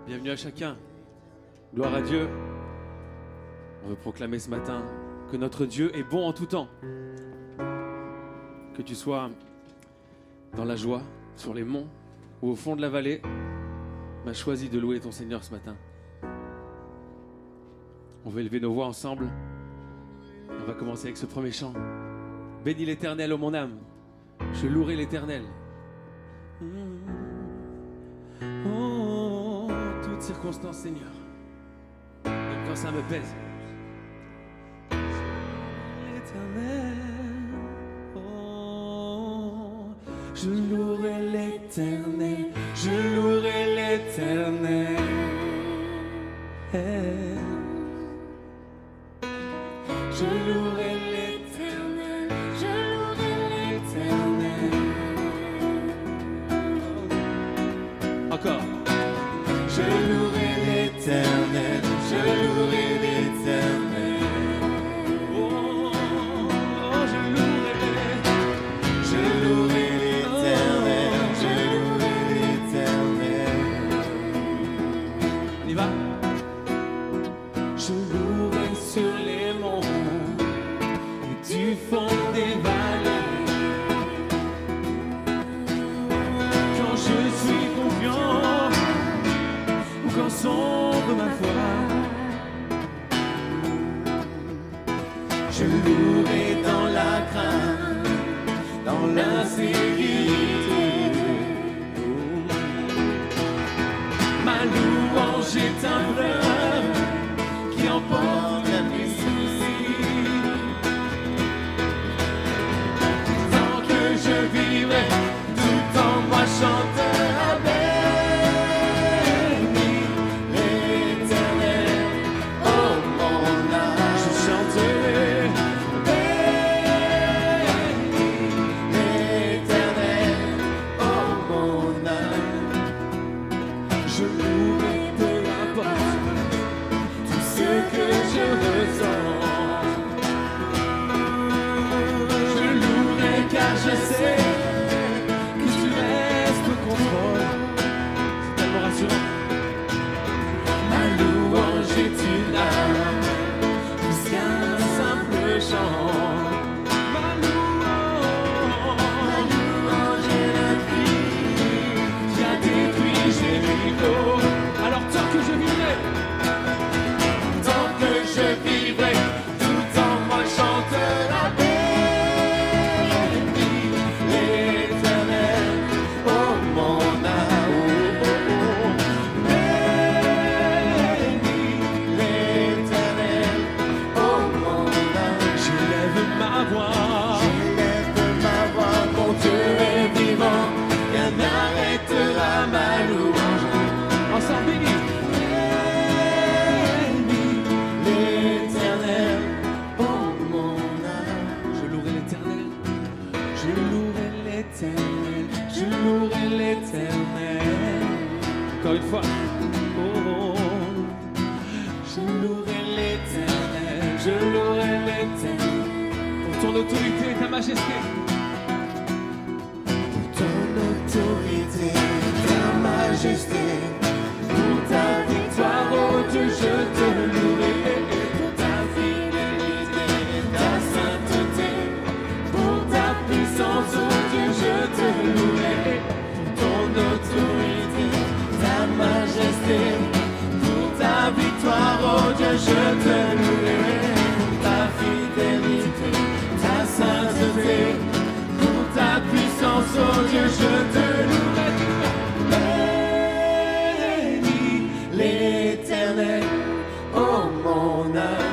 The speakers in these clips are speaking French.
Bienvenue à chacun. Gloire à Dieu. On veut proclamer ce matin que notre Dieu est bon en tout temps. Que tu sois dans la joie, sur les monts ou au fond de la vallée, m'a choisi de louer ton Seigneur ce matin. On va élever nos voix ensemble. On va commencer avec ce premier chant. Bénis l'Éternel, ô mon âme. Je louerai l'Éternel. Oh, toutes circonstances, Seigneur. Même quand ça me pèse. L'Éternel. Oh, je louerai l'Éternel. Je louerai l'Éternel. Je louerai l'Éternel. Je louerai l'Éternel. Encore. Je louerai l'Éternel, je louerai l'Éternel. Oh, je louerai l'Éternel, je louerai l'Éternel. On y va. Je louerai sur les monts, du fond des vallées. Quand je suis confiant, quand sombre ma foi, je louerai dans la crainte, dans l'insécurité. Ma louange est un fleuve qui emporte la mes soucis. Tant que je vivrai, tout en moi chantera belle. Je sais que tu restes au contrôle. C'est tellement rassurant. Ma louange est une âme plus qu'un simple chant. Ma louange est la vie qui a détruit Jéricho. Alors tant que je vivrai, tout en moi chantera paix. Je louerai l'Éternel. Encore une fois. Oh, je louerai l'Éternel. Je louerai l'Éternel. Pour ton autorité et ta majesté. Pour ton autorité et ta majesté. Pour ta victoire, oh Dieu, je te louerai. Pour ta fidélité et ta sainteté. Pour ta puissance, oh Dieu, je te louerai. Pour ton autorité, ta majesté. Pour ta victoire, oh Dieu, je te louerai. Pour ta fidélité, ta sainteté. Pour ta puissance, oh Dieu, je te louerai. Bénis l'Éternel, oh mon âme.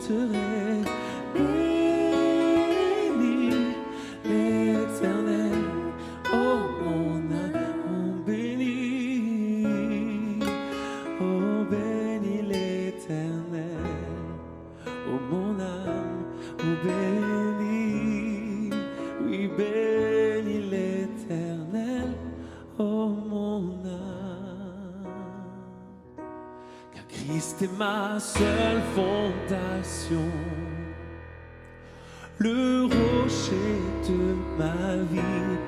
chanterai. Bénis l'Éternel, oh mon âme, bénis. Oh bénis l'Éternel, oh mon âme, oh bénis. Oui, bénis l'Éternel, oh mon âme. Car Christ est ma seule fondation, le rocher de ma vie.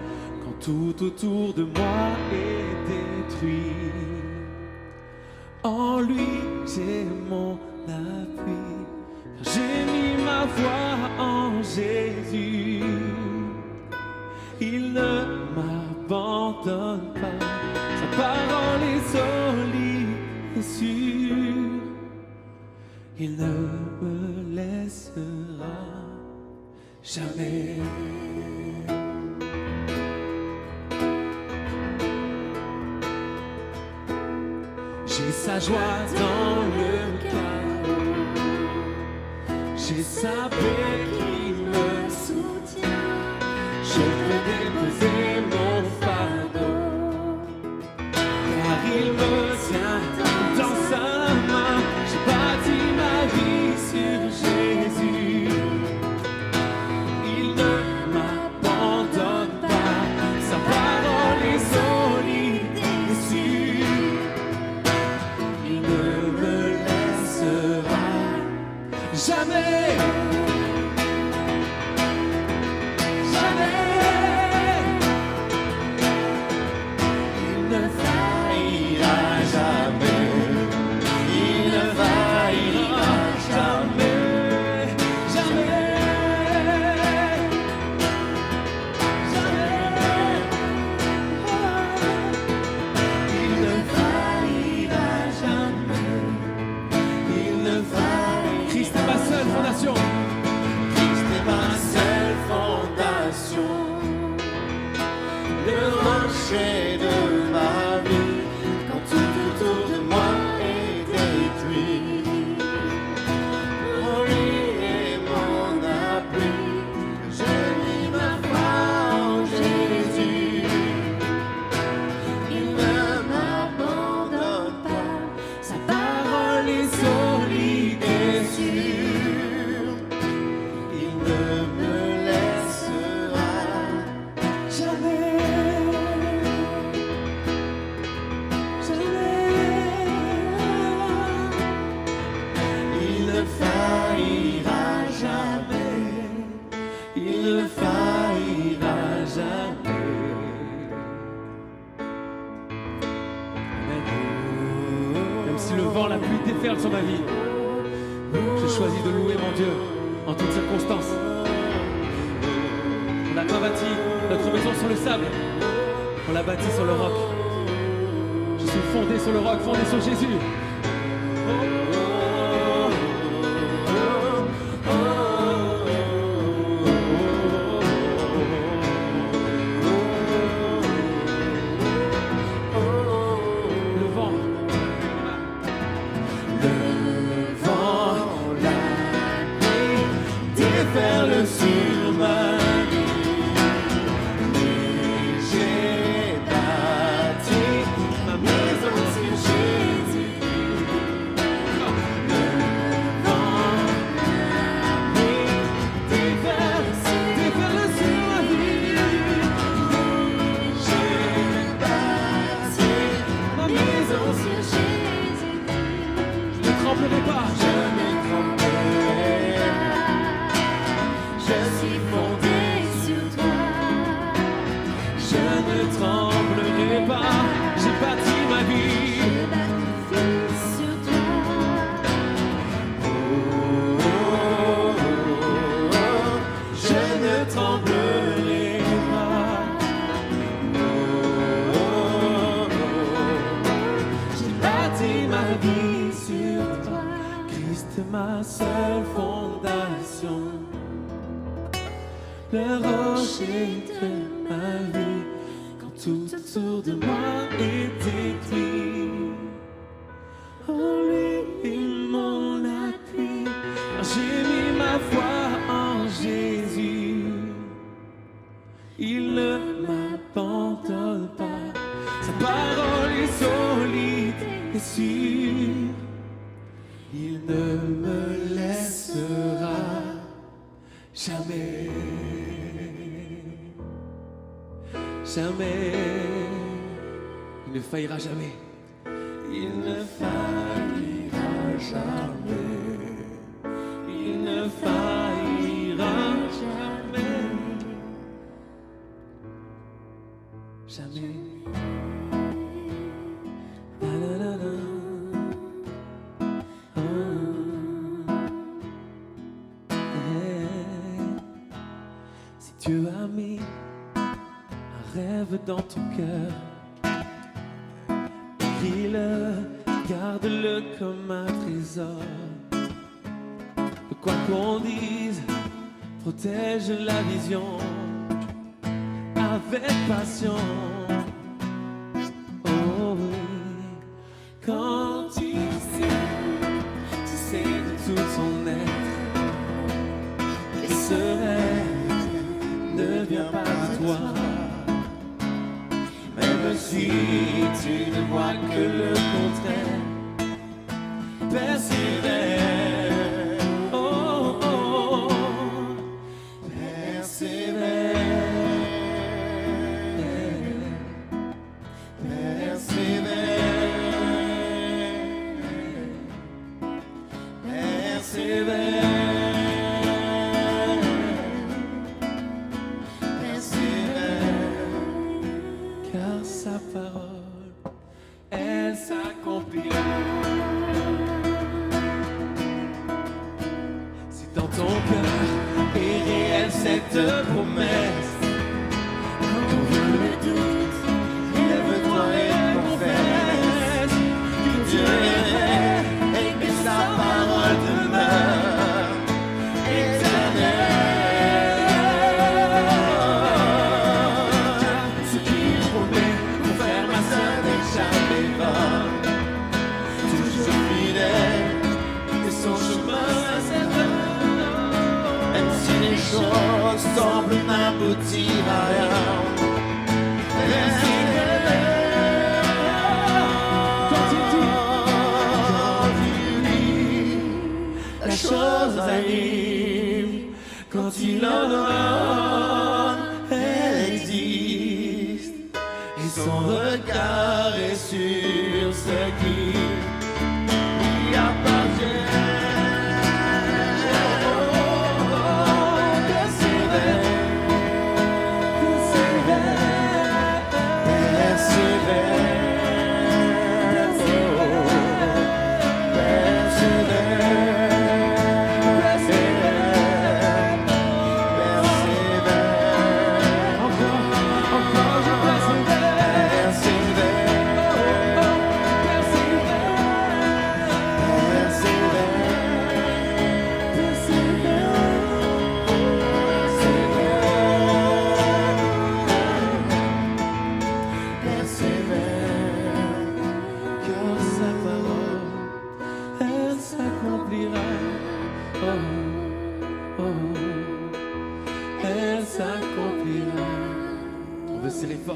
Quand tout autour de moi est détruit, en lui j'ai mon appui. Car j'ai mis ma foi en Jésus, il ne m'abandonne pas. Sa parole est solide et sûre, il ne me laissera jamais. J'ai sa joie dans le chaos, j'ai sa paix qui me soutient. Je peux déposer mon fardeau, car il me tient dans sa main. J'ai bâti ma vie sur Jésus, il ne m'abandonne pas. Sa parole est solide et sûre, il ne me laissera jamais. Déferle sur ma vie, je choisis de louer mon Dieu en toutes circonstances. On n'a pas bâti notre maison sur le sable, on l'a bâti sur le roc. Je suis fondé sur le roc, fondé sur Jésus. Ma seule fondation, le rocher de ma vie. Quand tout autour de moi est détruit, en lui est mon appui. j'ai mis ma foi en Jésus. Il ne m'abandonne pas. Sa parole est solide et sûre. Il ne me laissera jamais. Jamais. Il ne faillira jamais. Il ne faillira jamais. Il ne faillira jamais. Jamais. La, la, la, la. Oh. Yeah. Si Dieu a mis un rêve dans ton cœur, écris-le, garde-le comme un trésor. De quoi qu'on dise, protège la vision avec passion. Oh oui, quand tu sais de tout son être, et ce rêve ne vient pas de toi. Même si tu ne vois que le contraire, persévère, oh, oh, persévère, persévère, persévère. Car sa parole, elle s'accomplira. Si dans ton cœur est réelle cette promesse, quand vient le doute, lève-toi et confesse que Dieu est vrai et que sa parole demeure éternelle. Choses semblent n'aboutir à rien. Quand il dit, la chose arrive. Quand il ordonne, elle existe. Et son regard est sur ce qui lui appartient.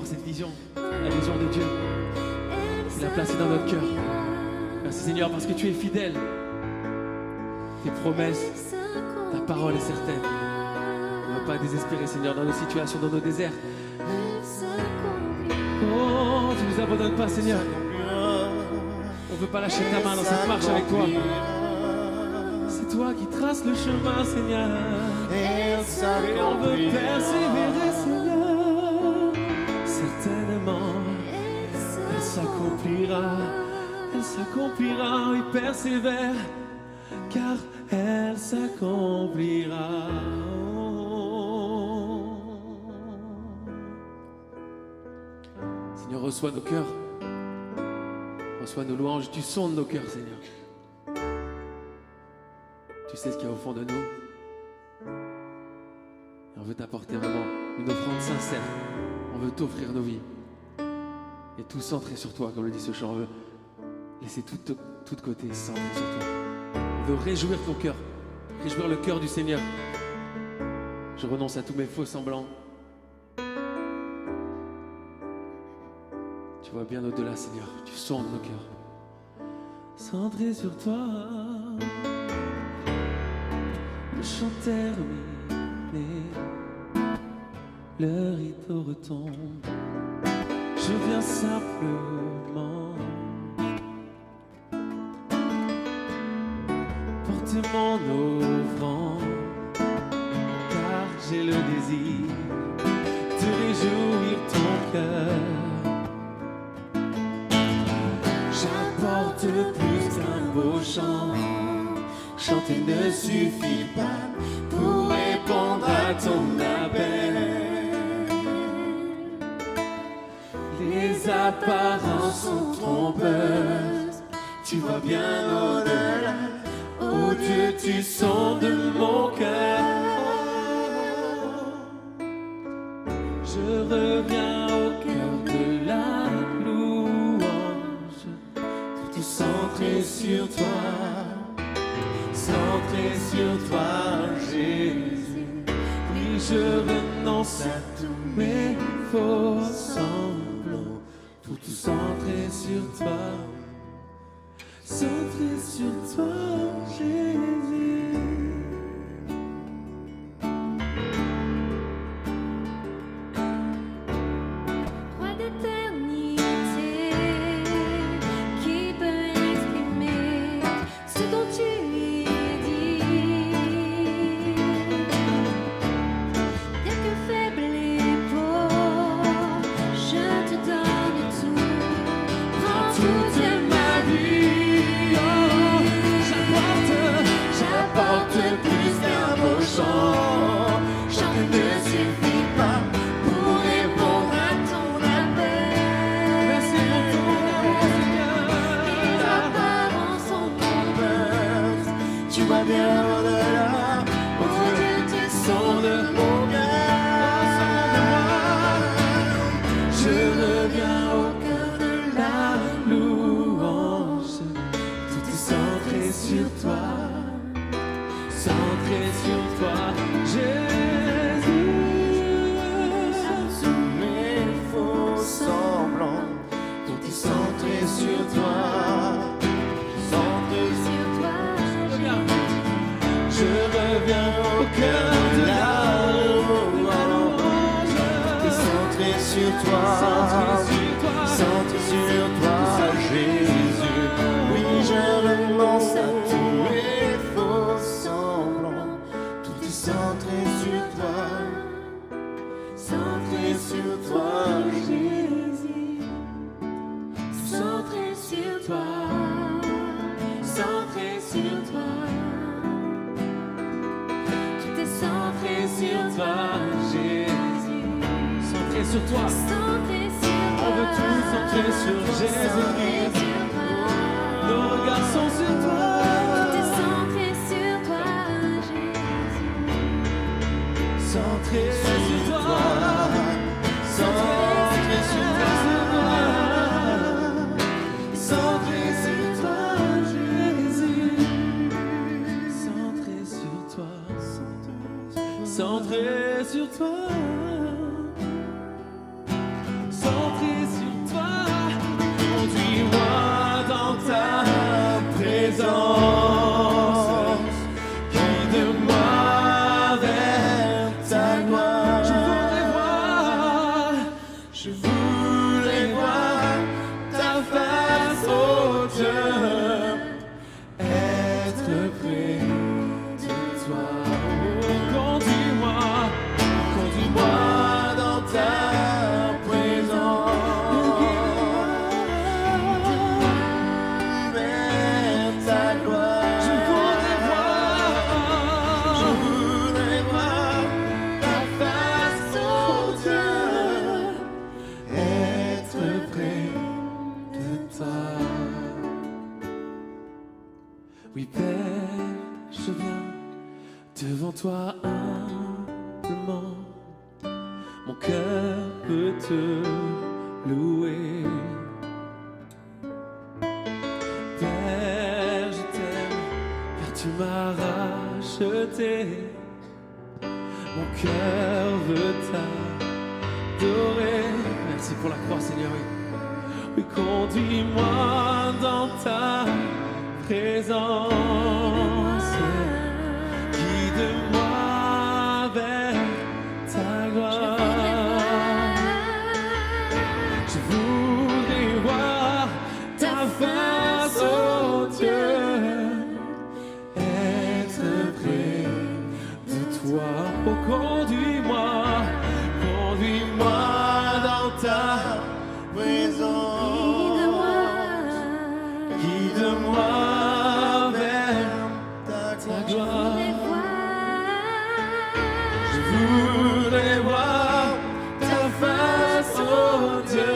Cette vision, la vision de Dieu, il l'a placée dans notre cœur. Merci Seigneur parce que tu es fidèle. Tes promesses, ta parole est certaine. On ne va pas désespérer Seigneur dans nos situations, dans nos déserts. Oh, tu ne nous abandonnes pas Seigneur. On ne veut pas lâcher ta main dans cette marche avec toi. C'est toi qui traces le chemin Seigneur. Et on veut persévérer Seigneur. Certainement, elle s'accomplira, oui, persévère, car elle s'accomplira. Seigneur, reçois nos cœurs, reçois nos louanges, tu sondes nos cœurs, Seigneur. Tu sais ce qu'il y a au fond de nous. Et on veut t'apporter vraiment une offrande sincère. On veut t'offrir nos vies et tout centrer sur toi, comme le dit ce chant. On veut laisser tout de côté, centrer sur toi. On veut réjouir ton cœur réjouir le cœur du Seigneur. Je renonce à tous mes faux semblants. Tu vois bien au-delà, Seigneur. Tu sondes nos cœurs. Centré sur toi, le chant terminé, le rideau retombe. Je viens simplement porter mon offrande, car j'ai le désir de réjouir ton cœur. J'apporte plus qu'un beau chant. Chanter ne suffit pas pour répondre à ton appel. Les apparences sont trompeuses. Tu vois bien au-delà. Oh Dieu, tu sondes mon cœur. Je reviens au cœur de la louange, tout centré sur toi, centré sur toi, Jésus. Oui, je renonce à tous mes faux semblants, tout centré sur toi, centré sur toi, Jésus. Roi d'éternité, qui peut exprimer ce dont tu es dit. Bien que faible et pauvre, je te donne tout. Prends toute ma vie. Oh, j'apporte plus qu'un beau chant. Chanter ne suffit pas pour répondre à ton appel. Merci pour ton amour, Seigneur. Les apparences sont trompeuses. Tu vois bien au-delà. Oh Dieu, tu sondes mon cœur. Je reviens au cœur de la louange. Tout est centré sur toi, centré sur toi, Jésus. Sous mes faux semblants, tout est centré sur toi, centré sur toi. Je reviens au cœur de la louange. Tout est centré sur toi, centré sur toi, Jésus. Oui, je renonce à tous mes faux semblants. Tout est centré sur toi, centré sur toi, Jésus. Centré sur toi, centré sur toi. Tout est centré sur Toi, Jésus. Centré sur toi. Centré sur toi. On veut tout centrer sur Jésus. Centré sur toi. Nos regards sont sur toi. Tout est centré sur toi, Jésus. Centré sur toi. Centré sur toi. Centré sur toi, Jésus. Centré sur toi. Centré sur toi. Centré sur toi. Conduis-moi dans ta présence. Guide-moi vers ta gloire. Je voudrais voir ta face, oh Dieu, être près de toi. Conduis-moi, conduis-moi dans ta présence. Vers ta gloire. Je voudrais voir ta face, oh Dieu, être près de toi. Oui, Père, je viens devant toi humblement. Mon cœur peut te louer. Père, je t'aime car tu m'as racheté. Mon cœur veut t'adorer. Merci pour la croix, Seigneur. Oui, conduis-moi dans ta présence. Guide-moi vers ta gloire. Je voudrais voir ta face, oh Dieu. Être près de toi. Oh, conduis-moi dans ta présence. Guide-moi vers ta gloire. Je voudrais voir ta face, oh Dieu.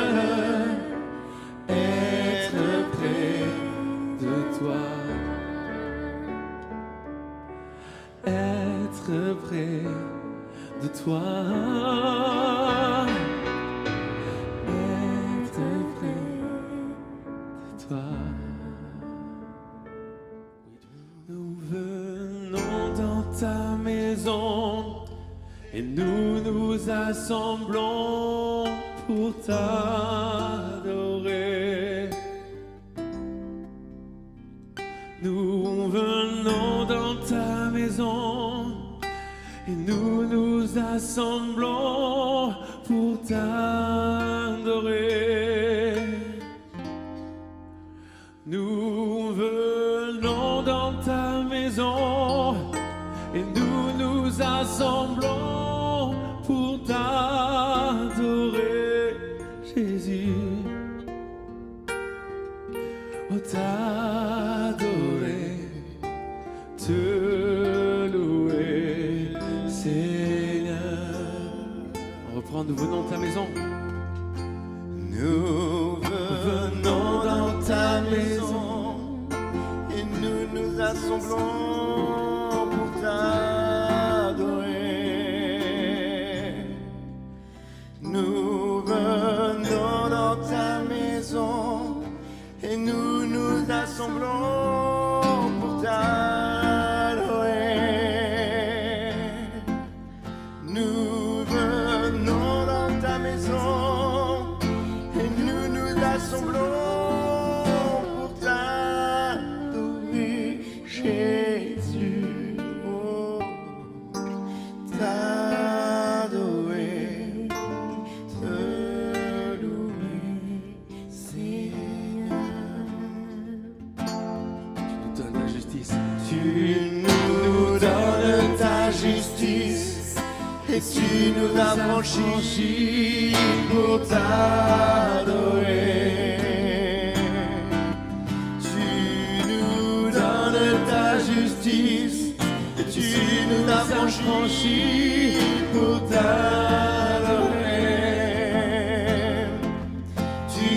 Être près de toi. Être près de toi. Être près de toi. Nous venons dans ta maison et nous nous assemblons pour t'adorer. Nous venons dans ta maison et nous nous assemblons pour t'adorer. Nous venons dans ta maison et nous nous assemblons pour t'adorer, Jésus. Oh, t'adorer, te louer, Seigneur. On reprend, nous venons de ta maison. Nous venons dans ta maison et nous nous assemblons pour t'adorer. Nous venons dans ta maison et nous nous assemblons pour t'adorer. Nous venons dans ta maison et nous nous assemblons pour t'adorer, Jésus. Oh, t'adorer, te louer, Seigneur. Tu nous donnes la justice. Tu nous donnes ta justice. Et tu nous as franchis pour t'adorer. Tu nous donnes ta justice. Et tu nous as franchis pour t'adorer. Tu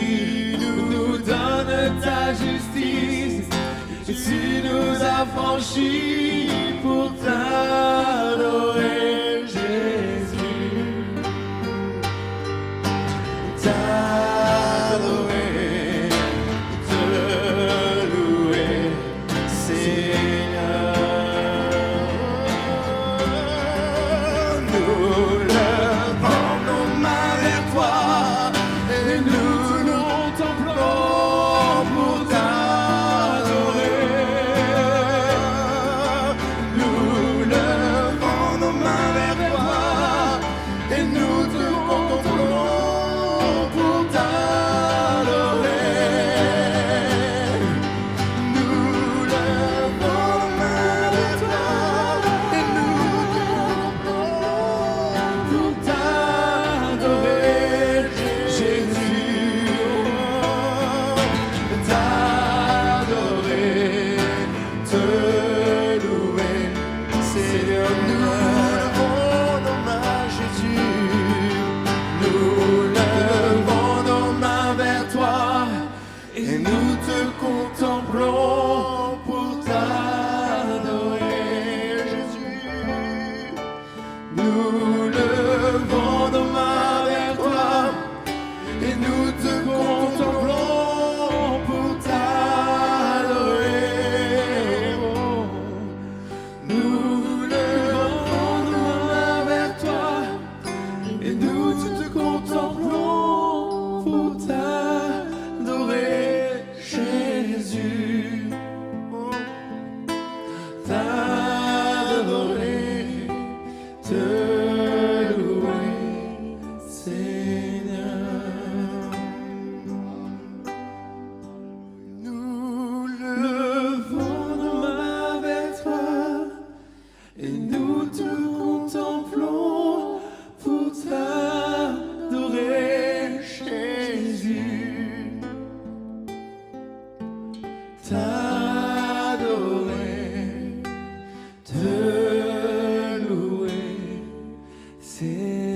nous donnes ta justice. Et tu nous as franchis pour t'adorer. T'adorer, te louer, Seigneur. Nous levons nos mains vers toi et nous nous contemplons pour t'adorer. Nous levons nos mains vers toi et nous te contemplons. Nous Nous levons nos mains vers toi et nous te contemplons pour t'adorer, Jésus. T'adorer, te louer, Seigneur. Nous levons nos mains vers toi et nous te contemplons pour t'adorer, Jésus. T'adorer, te louer, Seigneur.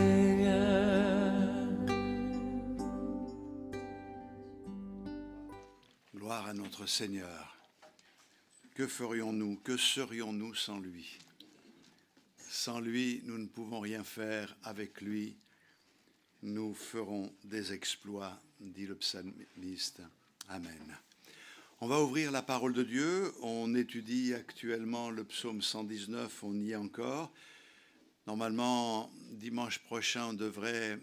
Gloire à notre Seigneur. Que ferions-nous, que serions-nous sans lui? Sans lui, nous ne pouvons rien faire. Avec lui, nous ferons des exploits, dit le psalmiste. Amen. On va ouvrir la parole de Dieu. On étudie actuellement le psaume 119, on y est encore. Normalement, dimanche prochain, on devrait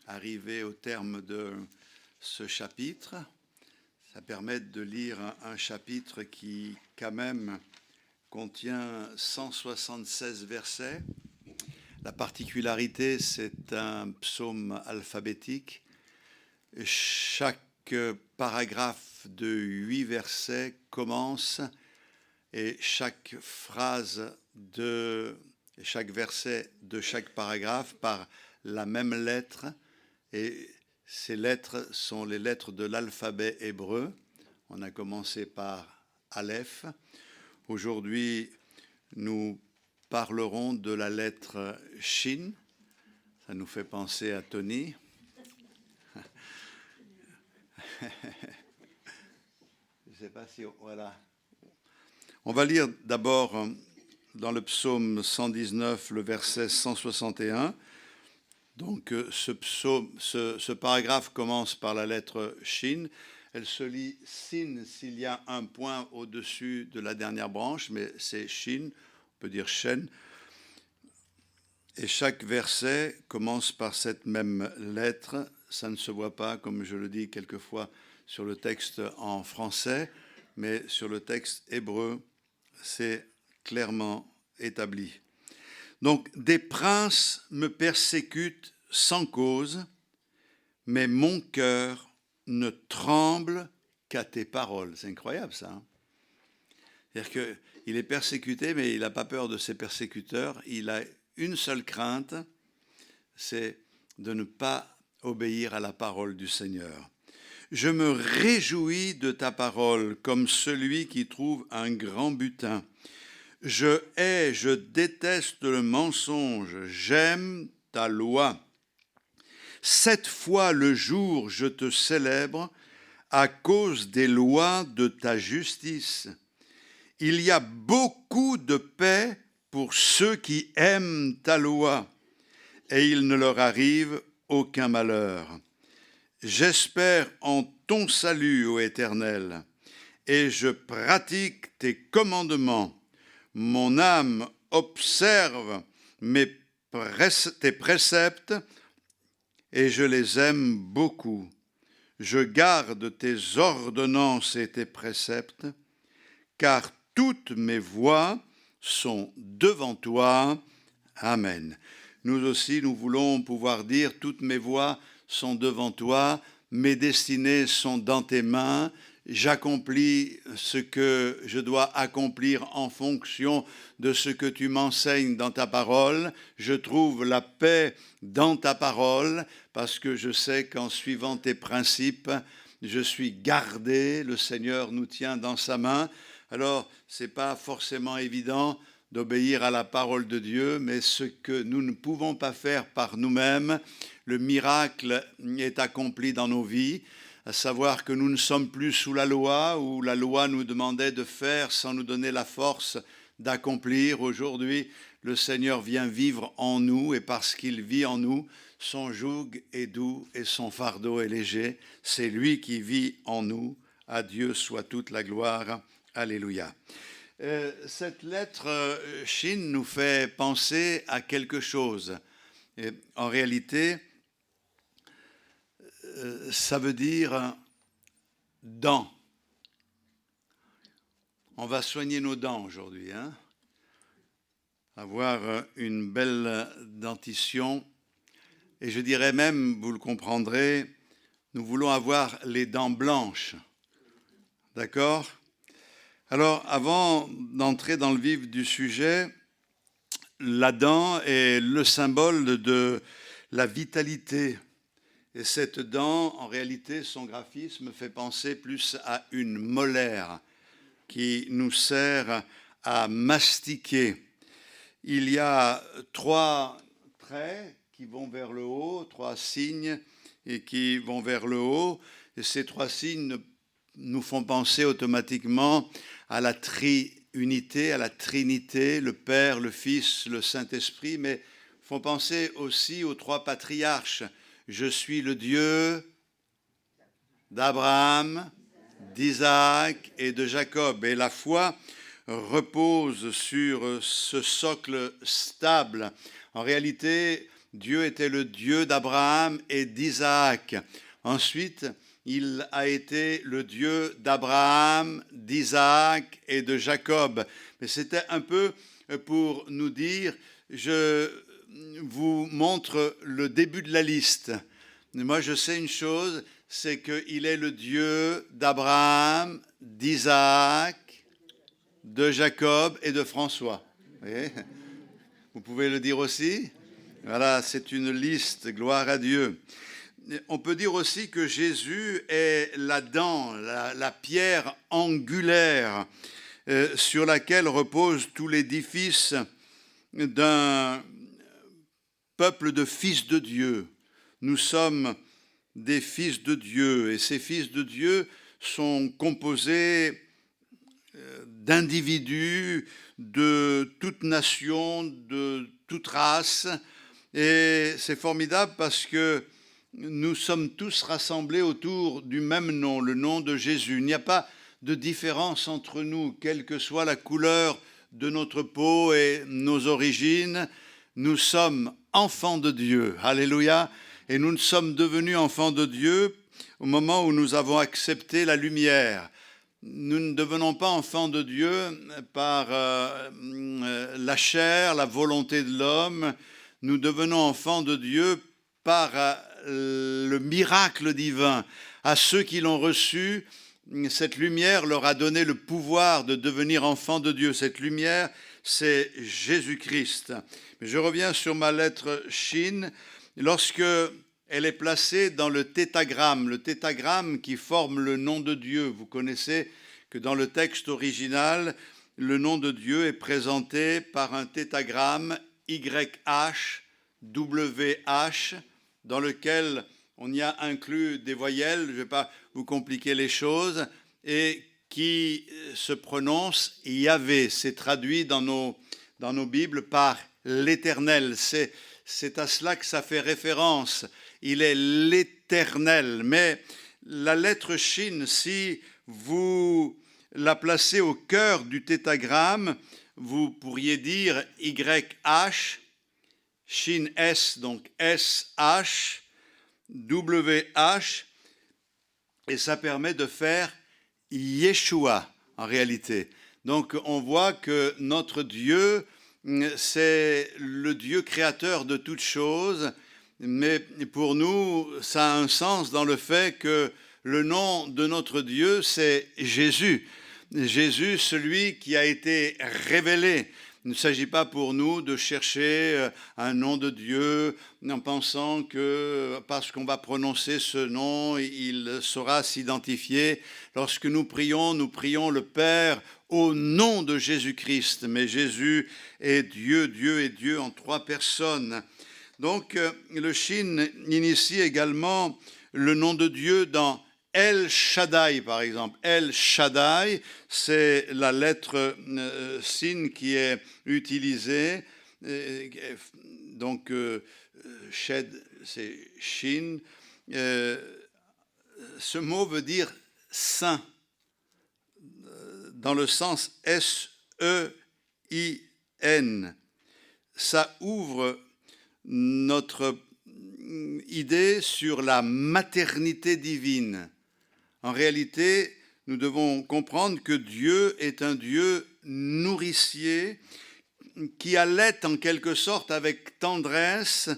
arriver au terme de ce chapitre. Ça permet de lire un chapitre qui, quand même, contient 176 versets. La particularité, c'est un psaume alphabétique. Chaque paragraphe de 8 versets commence et chaque verset de chaque paragraphe par la même lettre, et ces lettres sont les lettres de l'alphabet hébreu. On a commencé par Aleph. Aujourd'hui, nous parlerons de la lettre Shin. Ça nous fait penser à Tony. Je ne sais pas si... Voilà. On va lire d'abord dans le psaume 119, le verset 161. Donc ce paragraphe commence par la lettre Shin. Elle se lit Sin s'il y a un point au-dessus de la dernière branche, mais c'est Shin, on peut dire Shen. Et chaque verset commence par cette même lettre. Ça ne se voit pas, comme je le dis quelquefois, sur le texte en français, mais sur le texte hébreu, c'est clairement établi. Donc, des princes me persécutent sans cause, mais mon cœur ne tremble qu'à tes paroles. C'est incroyable, ça. Hein? C'est-à-dire qu'il est persécuté, mais il n'a pas peur de ses persécuteurs. Il a une seule crainte, c'est de ne pas obéir à la parole du Seigneur. Je me réjouis de ta parole comme celui qui trouve un grand butin. Je déteste le mensonge, j'aime ta loi. 7 fois le jour je te célèbre à cause des lois de ta justice. Il y a beaucoup de paix pour ceux qui aiment ta loi, et il ne leur arrive aucun malheur. J'espère en ton salut, ô Éternel, et je pratique tes commandements. Mon âme observe tes préceptes, et je les aime beaucoup. Je garde tes ordonnances et tes préceptes, car toutes mes voies sont devant toi. Amen. Nous aussi, nous voulons pouvoir dire « Toutes mes voies sont devant toi, mes destinées sont dans tes mains, j'accomplis ce que je dois accomplir en fonction de ce que tu m'enseignes dans ta parole. Je trouve la paix dans ta parole parce que je sais qu'en suivant tes principes, je suis gardé, le Seigneur nous tient dans sa main. » Alors, ce n'est pas forcément évident d'obéir à la parole de Dieu, mais ce que nous ne pouvons pas faire par nous-mêmes, le miracle est accompli dans nos vies, à savoir que nous ne sommes plus sous la loi, où la loi nous demandait de faire sans nous donner la force d'accomplir. Aujourd'hui, le Seigneur vient vivre en nous, et parce qu'il vit en nous, son joug est doux et son fardeau est léger. C'est lui qui vit en nous. À Dieu soit toute la gloire. Alléluia. Cette lettre Shin nous fait penser à quelque chose. Et en réalité, ça veut dire dents. On va soigner nos dents aujourd'hui, hein? Avoir une belle dentition. Et je dirais même, vous le comprendrez, nous voulons avoir les dents blanches. D'accord? Alors, avant d'entrer dans le vif du sujet, la dent est le symbole de la vitalité. Et cette dent, en réalité, son graphisme fait penser plus à une molaire qui nous sert à mastiquer. Il y a 3 traits qui vont vers le haut, 3 signes et qui vont vers le haut. Et ces 3 signes nous font penser automatiquement à la triunité, à la Trinité, le Père, le Fils, le Saint-Esprit, mais font penser aussi aux 3 patriarches. Je suis le Dieu d'Abraham, d'Isaac et de Jacob. Et la foi repose sur ce socle stable. En réalité, Dieu était le Dieu d'Abraham et d'Isaac. Ensuite, il a été le Dieu d'Abraham, d'Isaac et de Jacob. Mais c'était un peu pour nous dire, je vous montre le début de la liste. Moi, je sais une chose, c'est qu'il est le Dieu d'Abraham, d'Isaac, de Jacob et de François. Vous pouvez le dire aussi? Voilà, c'est une liste, gloire à Dieu. On peut dire aussi que Jésus est la dent, la pierre angulaire sur laquelle repose tout l'édifice d'un peuple de fils de Dieu. Nous sommes des fils de Dieu et ces fils de Dieu sont composés d'individus de toute nation, de toute race. Et c'est formidable parce que nous sommes tous rassemblés autour du même nom, le nom de Jésus. Il n'y a pas de différence entre nous, quelle que soit la couleur de notre peau et nos origines. Nous sommes enfants de Dieu. Alléluia. Et nous sommes devenus enfants de Dieu au moment où nous avons accepté la lumière. Nous ne devenons pas enfants de Dieu par la chair, la volonté de l'homme. Nous devenons enfants de Dieu par le miracle divin. À ceux qui l'ont reçu, cette lumière leur a donné le pouvoir de devenir enfants de Dieu. Cette lumière, c'est Jésus-Christ. Je reviens sur ma lettre Shin. Lorsque elle est placée dans le tétragramme qui forme le nom de Dieu. Vous connaissez que dans le texte original, le nom de Dieu est présenté par un tétragramme YH, WH, dans lequel on y a inclus des voyelles, je ne vais pas vous compliquer les choses, et qui se prononce Yahvé. C'est traduit dans nos Bibles par l'Éternel. C'est à cela que ça fait référence. Il est l'Éternel. Mais la lettre Shin, si vous la placez au cœur du tétragramme, vous pourriez dire YH, Shin S, donc SH, WH, et ça permet de faire Yeshua en réalité. Donc on voit que notre Dieu, c'est le Dieu créateur de toutes choses, mais pour nous, ça a un sens dans le fait que le nom de notre Dieu, c'est Jésus. Jésus, celui qui a été révélé. Il ne s'agit pas pour nous de chercher un nom de Dieu en pensant que parce qu'on va prononcer ce nom, il saura s'identifier. Lorsque nous prions le Père au nom de Jésus-Christ. Mais Jésus est Dieu, Dieu est Dieu en 3 personnes. Donc le Shin initie également le nom de Dieu dans El Shaddai, par exemple. El Shaddai, c'est la lettre Sin qui est utilisée. Donc, Shed, c'est Shin. Ce mot veut dire saint, dans le sens S-E-I-N. Ça ouvre notre idée sur la maternité divine. En réalité, nous devons comprendre que Dieu est un Dieu nourricier qui allait en quelque sorte avec tendresse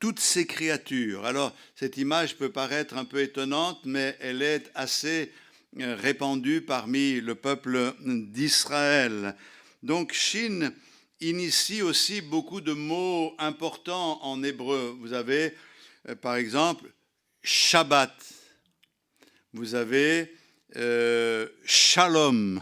toutes ses créatures. Alors, cette image peut paraître un peu étonnante, mais elle est assez répandue parmi le peuple d'Israël. Donc, Shin initie aussi beaucoup de mots importants en hébreu. Vous avez, par exemple, Shabbat. Vous avez Shalom.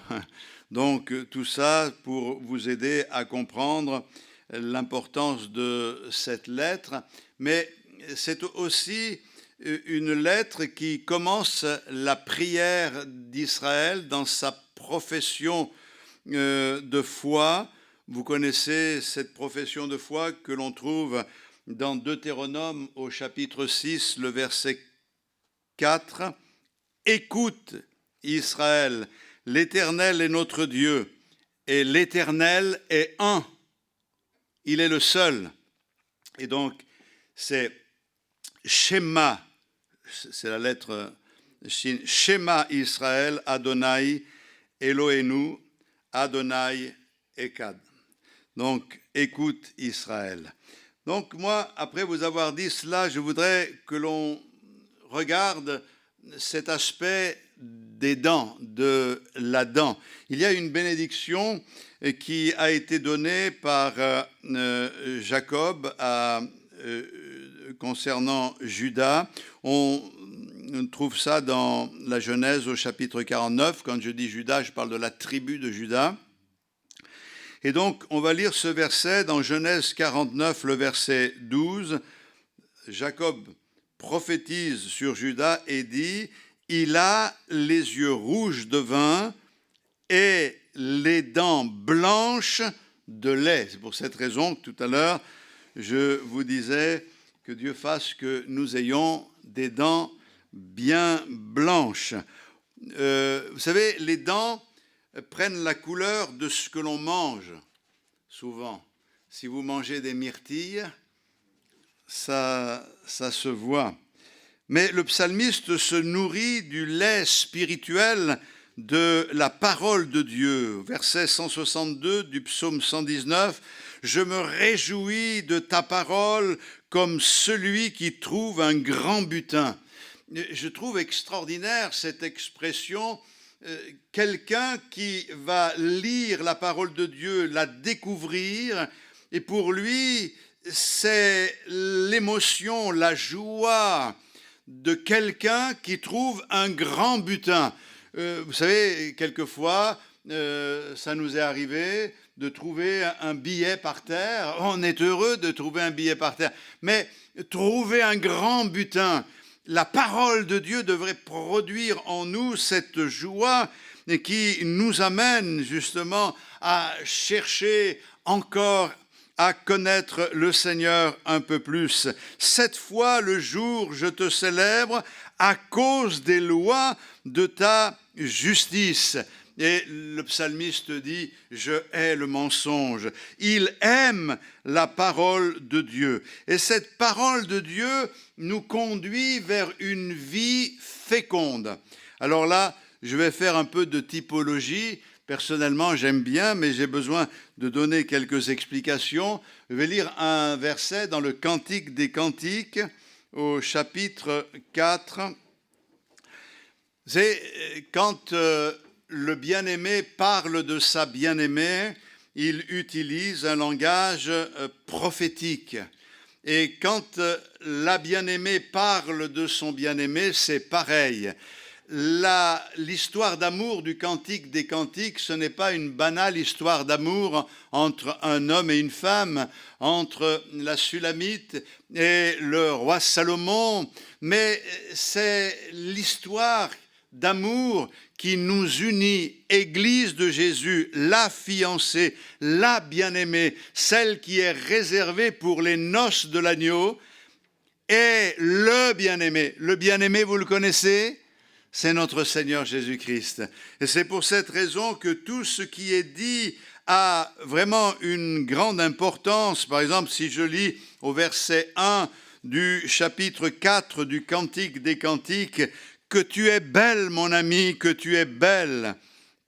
Donc, tout ça pour vous aider à comprendre l'importance de cette lettre. Mais c'est aussi une lettre qui commence la prière d'Israël dans sa profession de foi. Vous connaissez cette profession de foi que l'on trouve dans Deutéronome au chapitre 6, le verset 4. « Écoute, Israël, l'Éternel est notre Dieu, et l'Éternel est un. Il est le seul. » Et donc, c'est Shema, c'est la lettre Shin, Shema Israël, Adonai, Eloheinu, Adonai, Echad. Donc, écoute Israël. Donc, moi, après vous avoir dit cela, je voudrais que l'on regarde cet aspect des dents, de la dent. Il y a une bénédiction qui a été donnée par Jacob concernant Judas. On trouve ça dans la Genèse au chapitre 49. Quand je dis Judas, je parle de la tribu de Judas. Et donc, on va lire ce verset dans Genèse 49, le verset 12. Jacob prophétise sur Judas et dit « Il a les yeux rouges de vin et les dents blanches de lait. » C'est pour cette raison que tout à l'heure, je vous disais que Dieu fasse que nous ayons des dents bien blanches. Vous savez, les dents prennent la couleur de ce que l'on mange, souvent. Si vous mangez des myrtilles, ça se voit. Mais le psalmiste se nourrit du lait spirituel de la parole de Dieu. Verset 162 du psaume 119, « Je me réjouis de ta parole comme celui qui trouve un grand butin. » Je trouve extraordinaire cette expression, quelqu'un qui va lire la parole de Dieu, la découvrir, et pour lui, c'est l'émotion, la joie de quelqu'un qui trouve un grand butin. Vous savez, quelquefois, ça nous est arrivé de trouver un billet par terre. On est heureux de trouver un billet par terre. Mais trouver un grand butin, la parole de Dieu devrait produire en nous cette joie qui nous amène justement à chercher encore à connaître le Seigneur un peu plus. « Cette fois, le jour, je te célèbre à cause des lois de ta justice. » Et le psalmiste dit, « Je hais le mensonge. » Il aime la parole de Dieu. Et cette parole de Dieu nous conduit vers une vie féconde. Alors là, je vais faire un peu de typologie. Personnellement, j'aime bien, mais j'ai besoin de donner quelques explications. Je vais lire un verset dans le Cantique des Cantiques, au chapitre 4. C'est quand le bien-aimé parle de sa bien-aimée, il utilise un langage prophétique. Et quand la bien-aimée parle de son bien-aimé, c'est pareil. L'histoire d'amour du Cantique des Cantiques, ce n'est pas une banale histoire d'amour entre un homme et une femme, entre la Sulamite et le roi Salomon, mais c'est l'histoire d'amour qui nous unit, Église de Jésus, la fiancée, la bien-aimée, celle qui est réservée pour les noces de l'agneau, et le bien-aimé. Le bien-aimé, vous le connaissez ? c'est notre Seigneur Jésus-Christ. Et c'est pour cette raison que tout ce qui est dit a vraiment une grande importance. Par exemple, si je lis au verset 1 du chapitre 4 du Cantique des Cantiques, « Que tu es belle, mon ami, que tu es belle.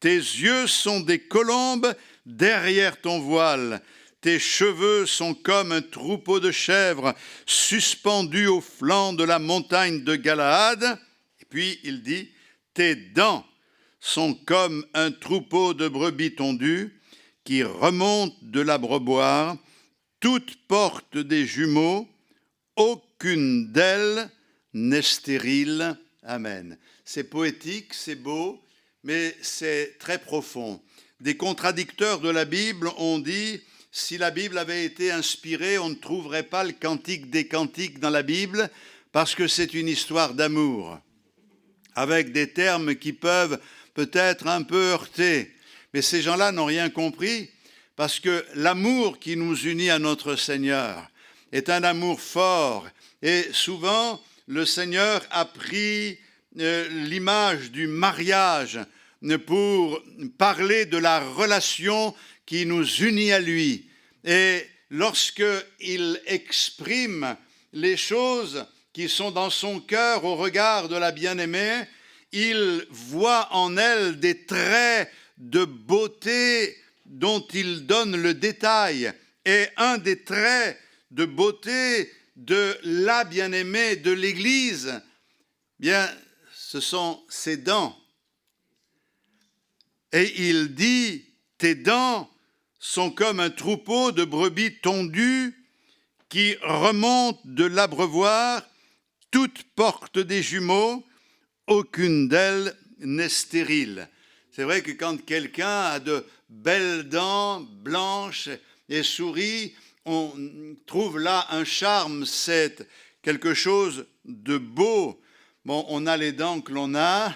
Tes yeux sont des colombes derrière ton voile. Tes cheveux sont comme un troupeau de chèvres suspendus au flanc de la montagne de Galaad. » Et puis il dit, « Tes dents sont comme un troupeau de brebis tondues qui remontent de l'abreuvoir. Toutes portent des jumeaux. Aucune d'elles n'est stérile. » Amen. C'est poétique, c'est beau, mais c'est très profond. Des contradicteurs de la Bible ont dit, si la Bible avait été inspirée, on ne trouverait pas le Cantique des Cantiques dans la Bible, parce que c'est une histoire d'amour, avec des termes qui peuvent peut-être un peu heurter. Mais ces gens-là n'ont rien compris, parce que l'amour qui nous unit à notre Seigneur est un amour fort. Et souvent, le Seigneur a pris l'image du mariage pour parler de la relation qui nous unit à lui. Et lorsqu'il exprime les choses qui sont dans son cœur au regard de la bien-aimée, il voit en elle des traits de beauté dont il donne le détail. Et un des traits de beauté de la bien-aimée de l'Église, bien, ce sont ses dents. Et il dit, tes dents sont comme un troupeau de brebis tondues qui remontent de l'abreuvoir, toutes portent des jumeaux, aucune d'elles n'est stérile. C'est vrai que quand quelqu'un a de belles dents blanches et sourit, on trouve là un charme, c'est quelque chose de beau. Bon, on a les dents que l'on a,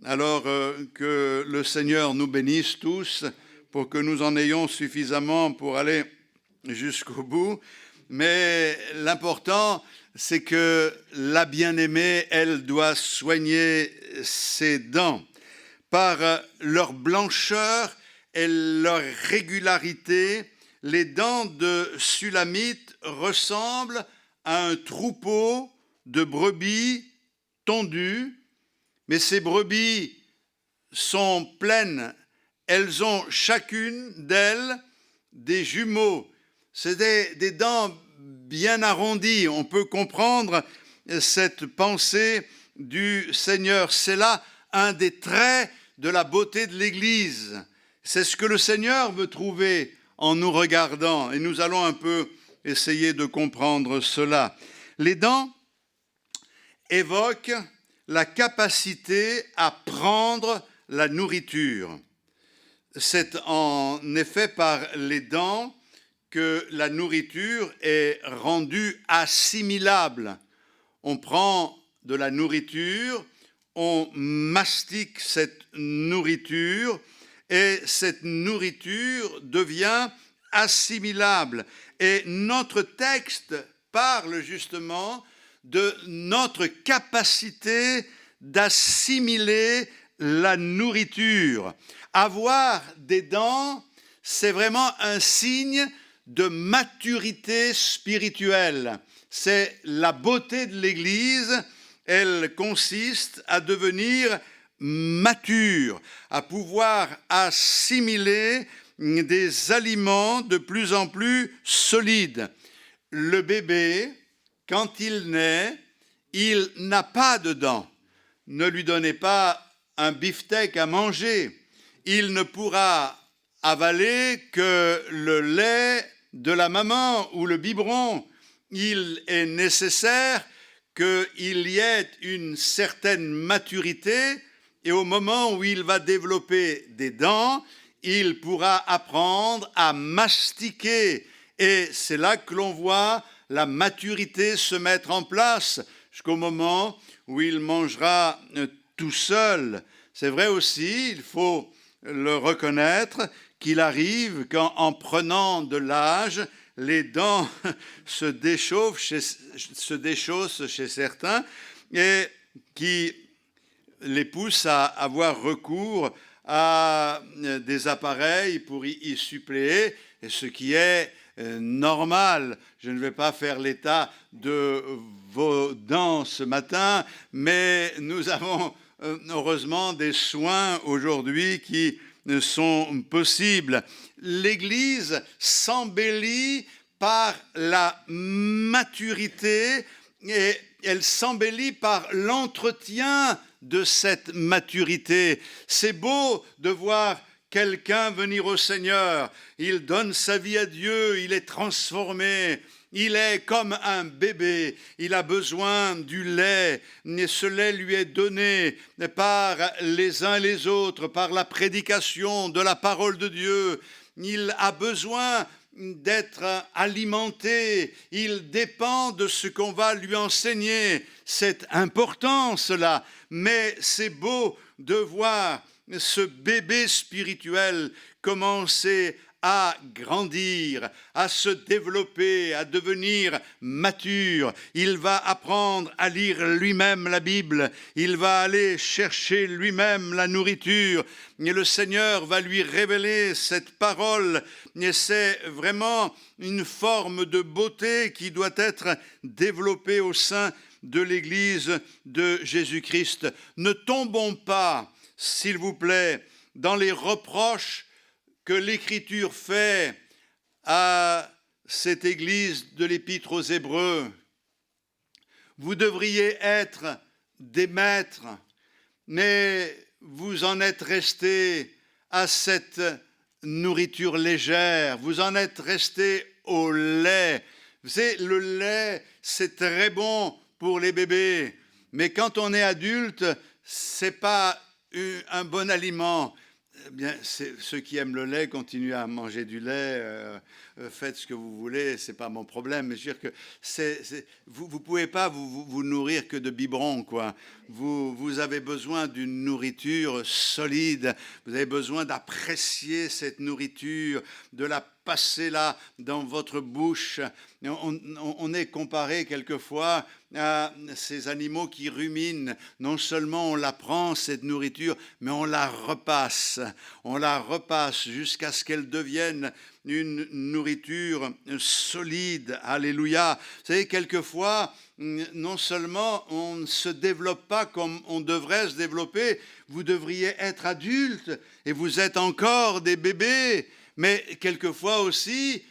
alors que le Seigneur nous bénisse tous pour que nous en ayons suffisamment pour aller jusqu'au bout. Mais l'important, c'est que la bien-aimée, elle doit soigner ses dents. Par leur blancheur et leur régularité, les dents de Sulamite ressemblent à un troupeau de brebis tondues, mais ces brebis sont pleines. Elles ont chacune d'elles des jumeaux. C'est des dents bien arrondies. On peut comprendre cette pensée du Seigneur. C'est là un des traits de la beauté de l'Église. C'est ce que le Seigneur veut trouver en nous regardant. Et nous allons un peu essayer de comprendre cela. Les dents évoquent la capacité à prendre la nourriture. C'est en effet par les dents que la nourriture est rendue assimilable. On prend de la nourriture, on mastique cette nourriture et cette nourriture devient assimilable. Et notre texte parle justement de notre capacité d'assimiler la nourriture. Avoir des dents, c'est vraiment un signe de maturité spirituelle. C'est la beauté de l'Église. Elle consiste à devenir mature, à pouvoir assimiler des aliments de plus en plus solides. Le bébé, quand il naît, il n'a pas de dents. Ne lui donnez pas un beefsteak à manger. Il ne pourra avaler que le lait de la maman ou le biberon. Il est nécessaire qu'il y ait une certaine maturité et au moment où il va développer des dents, il pourra apprendre à mastiquer. Et c'est là que l'on voit la maturité se mettre en place jusqu'au moment où il mangera tout seul. C'est vrai aussi, il faut le reconnaître, qu'il arrive qu'en prenant de l'âge, les dents se déchaussent chez certains et qui les pousse à avoir recours à des appareils pour y suppléer, et ce qui est normal. Je ne vais pas faire l'état de vos dents ce matin, mais nous avons heureusement des soins aujourd'hui qui sont possibles. L'Église s'embellit par la maturité et elle s'embellit par l'entretien de cette maturité. C'est beau de voir quelqu'un venir au Seigneur. Il donne sa vie à Dieu, il est transformé. Il est comme un bébé, il a besoin du lait, et ce lait lui est donné par les uns et les autres, par la prédication de la parole de Dieu. Il a besoin d'être alimenté, il dépend de ce qu'on va lui enseigner. C'est important cela, mais c'est beau de voir ce bébé spirituel commencer à grandir, à se développer, à devenir mature. Il va apprendre à lire lui-même la Bible. Il va aller chercher lui-même la nourriture. Et le Seigneur va lui révéler cette parole. Et c'est vraiment une forme de beauté qui doit être développée au sein de l'Église de Jésus-Christ. Ne tombons pas, s'il vous plaît, dans les reproches que l'Écriture fait à cette Église de l'Épître aux Hébreux. Vous devriez être des maîtres, mais vous en êtes restés à cette nourriture légère, vous en êtes restés au lait. Vous savez, le lait, c'est très bon pour les bébés, mais quand on est adulte, c'est pas un bon aliment. Eh bien, ceux qui aiment le lait, continuez à manger du lait, faites ce que vous voulez, c'est pas mon problème. Mais je veux dire que vous pouvez pas vous nourrir que de biberons, quoi. Vous avez besoin d'une nourriture solide. Vous avez besoin d'apprécier cette nourriture, de la passer là dans votre bouche. On est comparé quelquefois à ces animaux qui ruminent. Non seulement on la prend, cette nourriture, mais on la repasse. On la repasse jusqu'à ce qu'elle devienne une nourriture solide. Alléluia. Vous savez, quelquefois, non seulement on ne se développe pas comme on devrait se développer, vous devriez être adulte et vous êtes encore des bébés. Mais quelquefois aussi,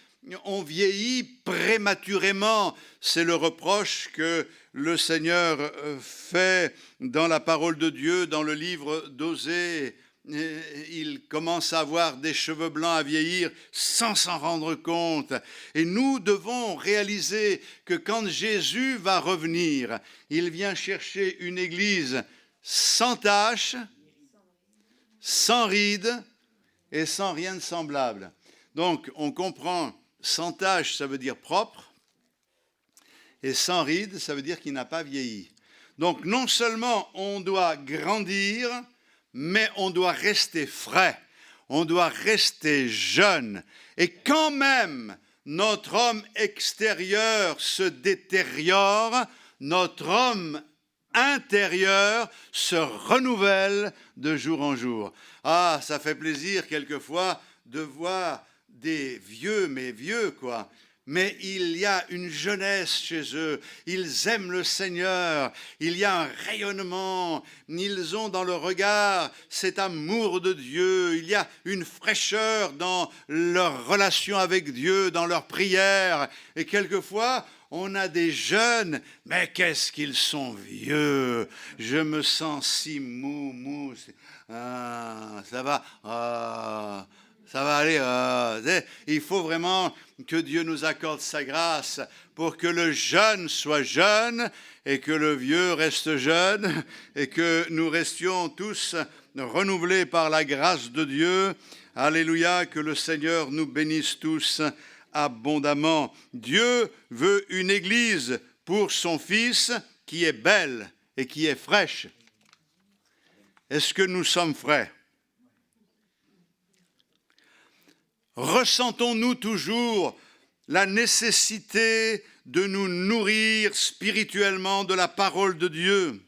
on vieillit prématurément. C'est le reproche que le Seigneur fait dans la parole de Dieu, dans le livre d'Osée. Il commence à avoir des cheveux blancs à vieillir sans s'en rendre compte. Et nous devons réaliser que quand Jésus va revenir, il vient chercher une église sans tache, sans rides, et sans rien de semblable. Donc, on comprend, sans tache, ça veut dire propre, et sans ride, ça veut dire qu'il n'a pas vieilli. Donc, non seulement on doit grandir, mais on doit rester frais, on doit rester jeune. Et quand même, notre homme extérieur se détériore, notre homme intérieur se renouvelle de jour en jour. Ah, ça fait plaisir quelquefois de voir des vieux, mais vieux quoi. Mais il y a une jeunesse chez eux, ils aiment le Seigneur, il y a un rayonnement, ils ont dans le regard cet amour de Dieu, il y a une fraîcheur dans leur relation avec Dieu, dans leur prière. Et quelquefois, on a des jeunes, mais qu'est-ce qu'ils sont vieux. Je me sens si mou. Ça va aller. Il faut vraiment que Dieu nous accorde sa grâce pour que le jeune soit jeune et que le vieux reste jeune et que nous restions tous renouvelés par la grâce de Dieu. Alléluia, que le Seigneur nous bénisse tous abondamment. Dieu veut une église pour son Fils qui est belle et qui est fraîche. Est-ce que nous sommes frais? Ressentons-nous toujours la nécessité de nous nourrir spirituellement de la parole de Dieu?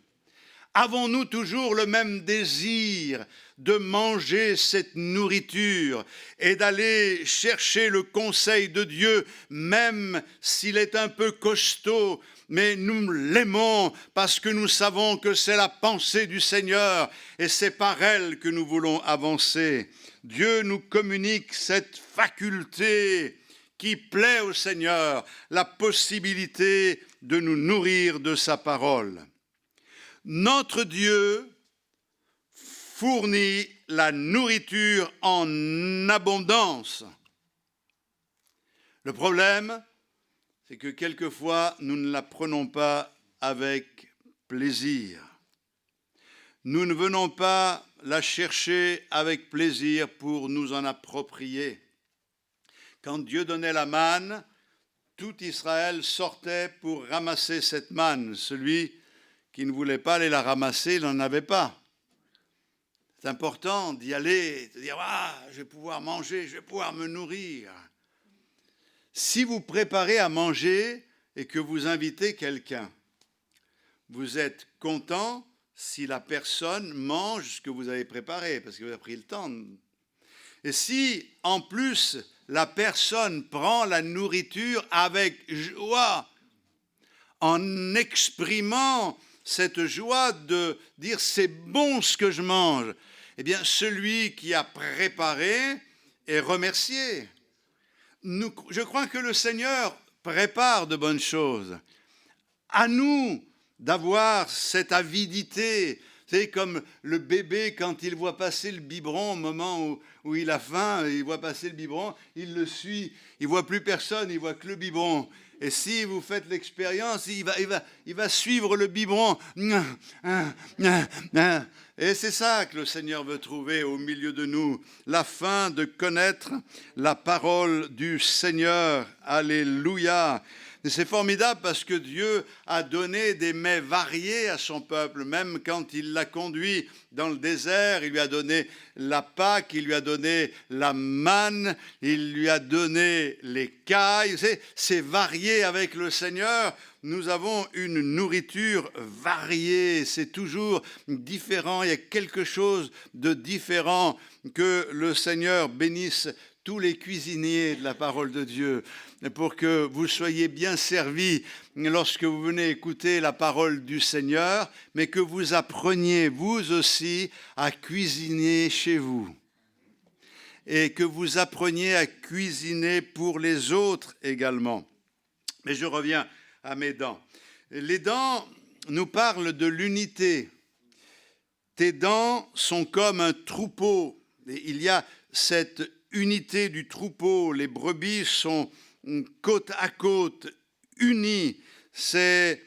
Avons-nous toujours le même désir de manger cette nourriture et d'aller chercher le conseil de Dieu, même s'il est un peu costaud, mais nous l'aimons parce que nous savons que c'est la pensée du Seigneur et c'est par elle que nous voulons avancer. Dieu nous communique cette faculté qui plaît au Seigneur, la possibilité de nous nourrir de sa parole. Notre Dieu fournit la nourriture en abondance. Le problème, c'est que quelquefois, nous ne la prenons pas avec plaisir. Nous ne venons pas la chercher avec plaisir pour nous en approprier. Quand Dieu donnait la manne, tout Israël sortait pour ramasser cette manne. Celui qui ne voulait pas aller la ramasser, il n'en avait pas. C'est important d'y aller, de dire « Ah, je vais pouvoir manger, je vais pouvoir me nourrir ». Si vous préparez à manger et que vous invitez quelqu'un, vous êtes content si la personne mange ce que vous avez préparé, parce que vous avez pris le temps. Et si, en plus, la personne prend la nourriture avec joie, en exprimant cette joie de dire « c'est bon ce que je mange », eh bien, celui qui a préparé est remercié. Je crois que le Seigneur prépare de bonnes choses. À nous d'avoir cette avidité. C'est comme le bébé quand il voit passer le biberon au moment où il a faim, il voit passer le biberon, il le suit, il ne voit plus personne, il ne voit que le biberon. Et si vous faites l'expérience, il va suivre le biberon. Et c'est ça que le Seigneur veut trouver au milieu de nous, la faim de connaître la parole du Seigneur. Alléluia. Et c'est formidable parce que Dieu a donné des mets variés à son peuple, même quand il l'a conduit dans le désert, il lui a donné la Pâque, il lui a donné la manne, il lui a donné les cailles. C'est varié avec le Seigneur. Nous avons une nourriture variée, c'est toujours différent, il y a quelque chose de différent. Que le Seigneur bénisse tous les cuisiniers de la parole de Dieu, pour que vous soyez bien servis lorsque vous venez écouter la parole du Seigneur, mais que vous appreniez vous aussi à cuisiner chez vous. Et que vous appreniez à cuisiner pour les autres également. Mais je reviens à mes dents. Les dents nous parlent de l'unité. Tes dents sont comme un troupeau. Et il y a cette unité du troupeau. Les brebis sont côte à côte, unies. C'est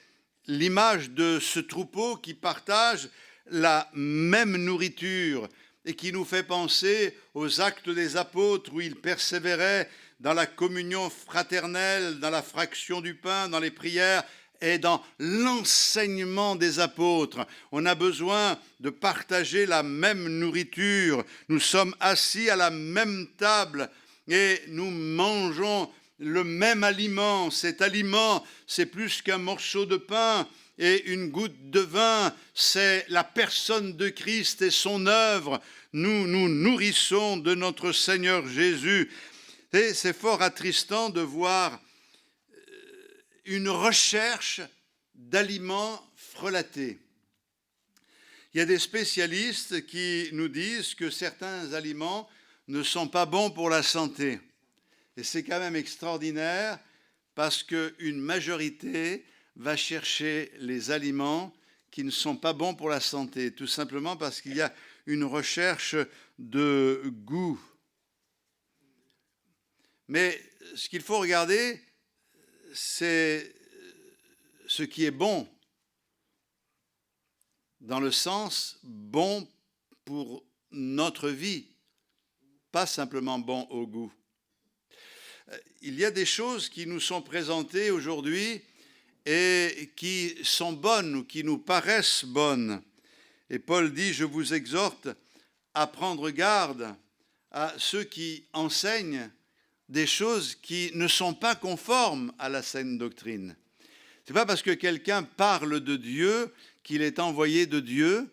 l'image de ce troupeau qui partage la même nourriture et qui nous fait penser aux actes des apôtres où ils persévéraient dans la communion fraternelle, dans la fraction du pain, dans les prières et dans l'enseignement des apôtres. On a besoin de partager la même nourriture. Nous sommes assis à la même table et nous mangeons le même aliment. Cet aliment, c'est plus qu'un morceau de pain et une goutte de vin. C'est la personne de Christ et son œuvre. Nous nous nourrissons de notre Seigneur Jésus. Et c'est fort attristant de voir une recherche d'aliments frelatés. Il y a des spécialistes qui nous disent que certains aliments ne sont pas bons pour la santé. Et c'est quand même extraordinaire parce qu'une majorité va chercher les aliments qui ne sont pas bons pour la santé, tout simplement parce qu'il y a une recherche de goût. Mais ce qu'il faut regarder, c'est ce qui est bon, dans le sens bon pour notre vie, pas simplement bon au goût. Il y a des choses qui nous sont présentées aujourd'hui et qui sont bonnes ou qui nous paraissent bonnes. Et Paul dit, je vous exhorte à prendre garde à ceux qui enseignent des choses qui ne sont pas conformes à la saine doctrine. Ce n'est pas parce que quelqu'un parle de Dieu qu'il est envoyé de Dieu,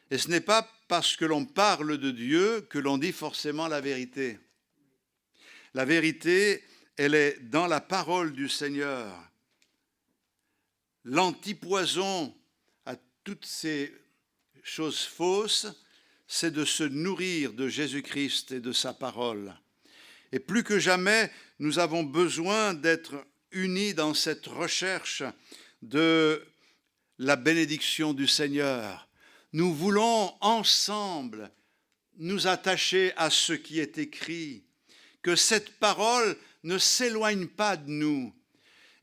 et ce n'est pas parce que l'on parle de Dieu que l'on dit forcément la vérité. La vérité, elle est dans la parole du Seigneur. L'antipoison à toutes ces choses fausses, c'est de se nourrir de Jésus-Christ et de sa parole. Et plus que jamais, nous avons besoin d'être unis dans cette recherche de la bénédiction du Seigneur. Nous voulons ensemble nous attacher à ce qui est écrit, que cette parole ne s'éloigne pas de nous.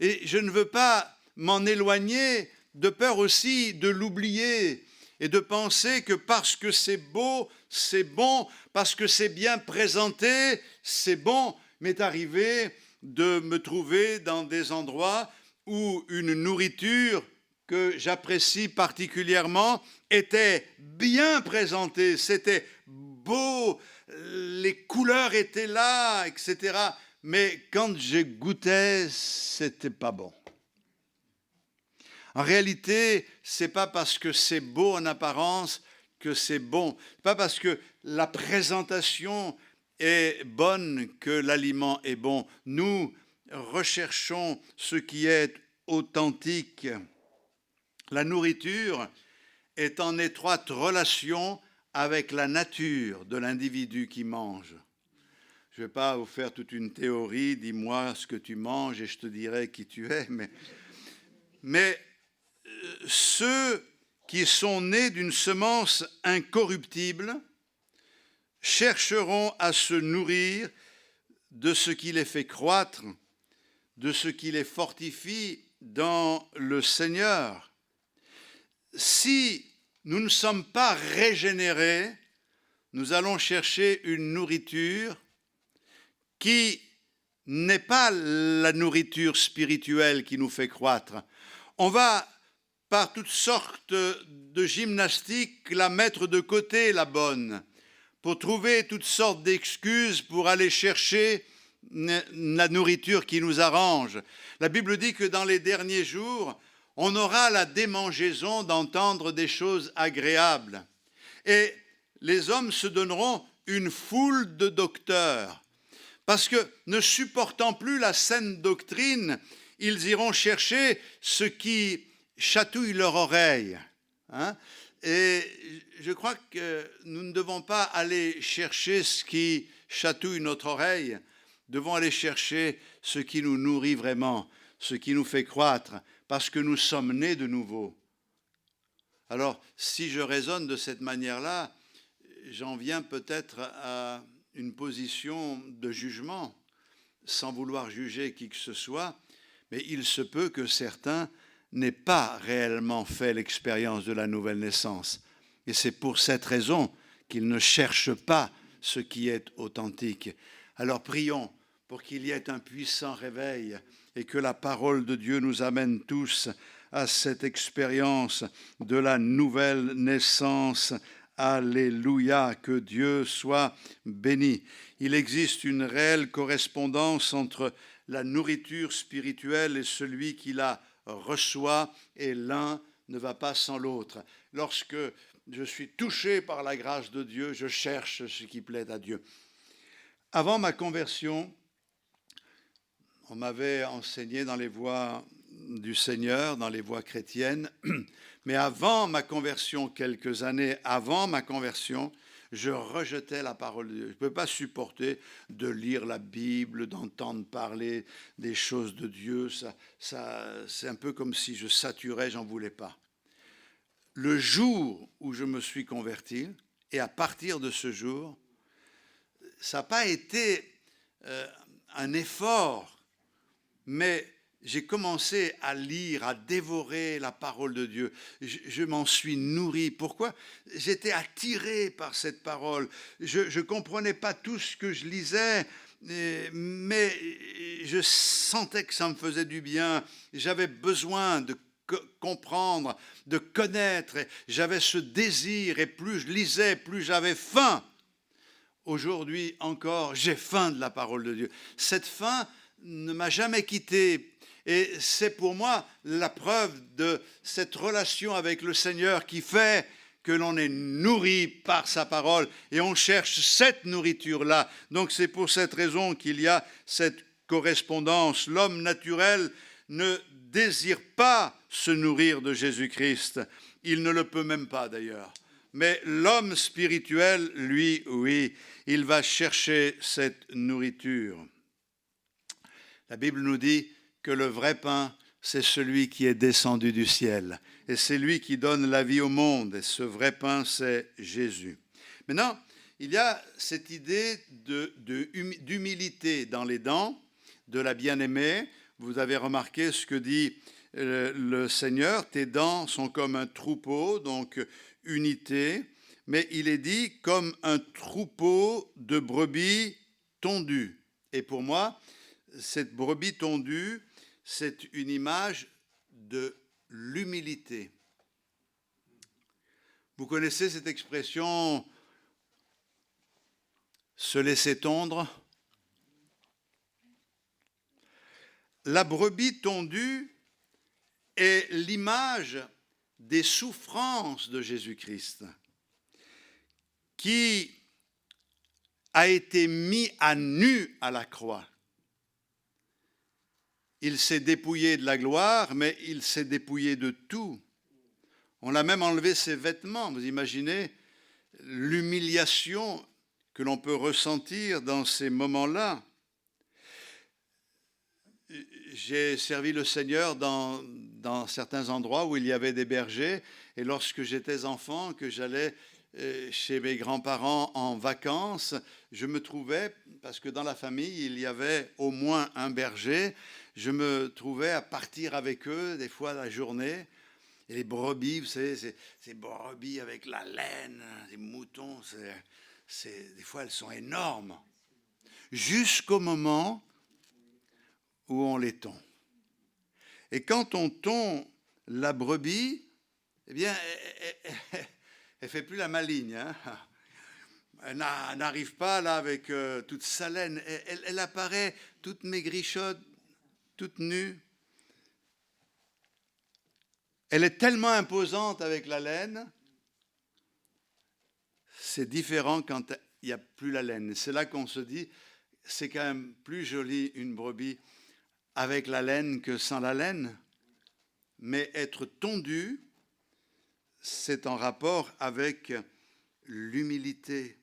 Et je ne veux pas m'en éloigner de peur aussi de l'oublier et de penser que parce que c'est beau, c'est bon, parce que c'est bien présenté, c'est bon. M'est arrivé de me trouver dans des endroits où une nourriture que j'apprécie particulièrement était bien présentée, c'était beau, les couleurs étaient là, etc. Mais quand je goûtais, c'était pas bon. En réalité, c'est pas parce que c'est beau en apparence que c'est bon. C'est pas parce que la présentation est bonne que l'aliment est bon. Nous recherchons ce qui est authentique. La nourriture est en étroite relation avec la nature de l'individu qui mange. Je ne vais pas vous faire toute une théorie, dis-moi ce que tu manges et je te dirai qui tu es, mais ceux qui sont nés d'une semence incorruptible chercheront à se nourrir de ce qui les fait croître, de ce qui les fortifie dans le Seigneur. Si nous ne sommes pas régénérés, nous allons chercher une nourriture qui n'est pas la nourriture spirituelle qui nous fait croître. On va, par toutes sortes de gymnastiques, la mettre de côté, la bonne, pour trouver toutes sortes d'excuses pour aller chercher la nourriture qui nous arrange. La Bible dit que dans les derniers jours, on aura la démangeaison d'entendre des choses agréables. Et les hommes se donneront une foule de docteurs. Parce que, ne supportant plus la saine doctrine, ils iront chercher ce qui chatouille leur oreille. Et je crois que nous ne devons pas aller chercher ce qui chatouille notre oreille, nous devons aller chercher ce qui nous nourrit vraiment, ce qui nous fait croître, parce que nous sommes nés de nouveau. Alors, si je raisonne de cette manière-là, j'en viens peut-être à une position de jugement, sans vouloir juger qui que ce soit, mais il se peut que certains n'aient pas réellement fait l'expérience de la nouvelle naissance. Et c'est pour cette raison qu'ils ne cherchent pas ce qui est authentique. Alors prions pour qu'il y ait un puissant réveil et que la parole de Dieu nous amène tous à cette expérience de la nouvelle naissance. Alléluia, que Dieu soit béni. Il existe une réelle correspondance entre la nourriture spirituelle et celui qui la reçoit, et l'un ne va pas sans l'autre. Lorsque je suis touché par la grâce de Dieu, je cherche ce qui plaît à Dieu. Avant ma conversion, on m'avait enseigné dans les voies du Seigneur, dans les voies chrétiennes, mais avant ma conversion, quelques années avant ma conversion, je rejetais la parole de Dieu. Je ne peux pas supporter de lire la Bible, d'entendre parler des choses de Dieu. C'est un peu comme si je saturais, j'en voulais pas. Le jour où je me suis converti, et à partir de ce jour, ça n'a pas été un effort, mais j'ai commencé à lire, à dévorer la parole de Dieu. Je m'en suis nourri. Pourquoi ? J'étais attiré par cette parole. Je ne comprenais pas tout ce que je lisais, mais je sentais que ça me faisait du bien. J'avais besoin de comprendre, de connaître. J'avais ce désir, et plus je lisais, plus j'avais faim. Aujourd'hui encore, j'ai faim de la parole de Dieu. Cette faim ne m'a jamais quitté. Et c'est pour moi la preuve de cette relation avec le Seigneur qui fait que l'on est nourri par sa parole et on cherche cette nourriture-là. Donc c'est pour cette raison qu'il y a cette correspondance. L'homme naturel ne désire pas se nourrir de Jésus-Christ. Il ne le peut même pas d'ailleurs. Mais l'homme spirituel, lui, oui, il va chercher cette nourriture. La Bible nous dit que le vrai pain, c'est celui qui est descendu du ciel. Et c'est lui qui donne la vie au monde. Et ce vrai pain, c'est Jésus. Maintenant, il y a cette idée d'humilité dans les dents de la bien-aimée. Vous avez remarqué ce que dit le Seigneur. Tes dents sont comme un troupeau, donc unité. Mais il est dit comme un troupeau de brebis tondues. Et pour moi, cette brebis tondue, c'est une image de l'humilité. Vous connaissez cette expression « se laisser tondre » ? La brebis tondue est l'image des souffrances de Jésus-Christ, qui a été mis à nu à la croix. Il s'est dépouillé de la gloire, mais il s'est dépouillé de tout. On a même enlevé ses vêtements. Vous imaginez l'humiliation que l'on peut ressentir dans ces moments-là. J'ai servi le Seigneur dans certains endroits où il y avait des bergers. Et lorsque j'étais enfant, que j'allais chez mes grands-parents en vacances, je me trouvais, parce que dans la famille, il y avait au moins un berger, je me trouvais à partir avec eux, des fois la journée. Et les brebis, vous savez, ces brebis avec la laine, les moutons, des fois elles sont énormes. Jusqu'au moment où on les tond. Et quand on tond la brebis, eh bien, elle ne fait plus la maligne. Hein. Elle n'arrive pas là avec toute sa laine. Elle apparaît toute maigrichotte, toute nue. Elle est tellement imposante avec la laine, c'est différent quand il n'y a plus la laine. C'est là qu'on se dit, c'est quand même plus joli une brebis avec la laine que sans la laine. Mais être tondu, c'est en rapport avec l'humilité.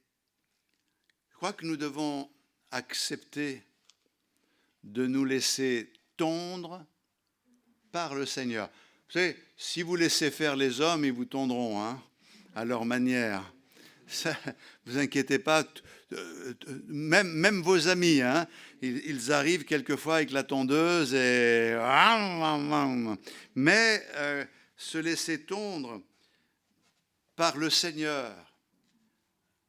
Je crois que nous devons accepter de nous laisser tondre par le Seigneur. Vous savez, si vous laissez faire les hommes, ils vous tondront hein, à leur manière. Ça, vous inquiétez pas, même vos amis, hein, ils arrivent quelquefois avec la tondeuse et... Mais se laisser tondre par le Seigneur,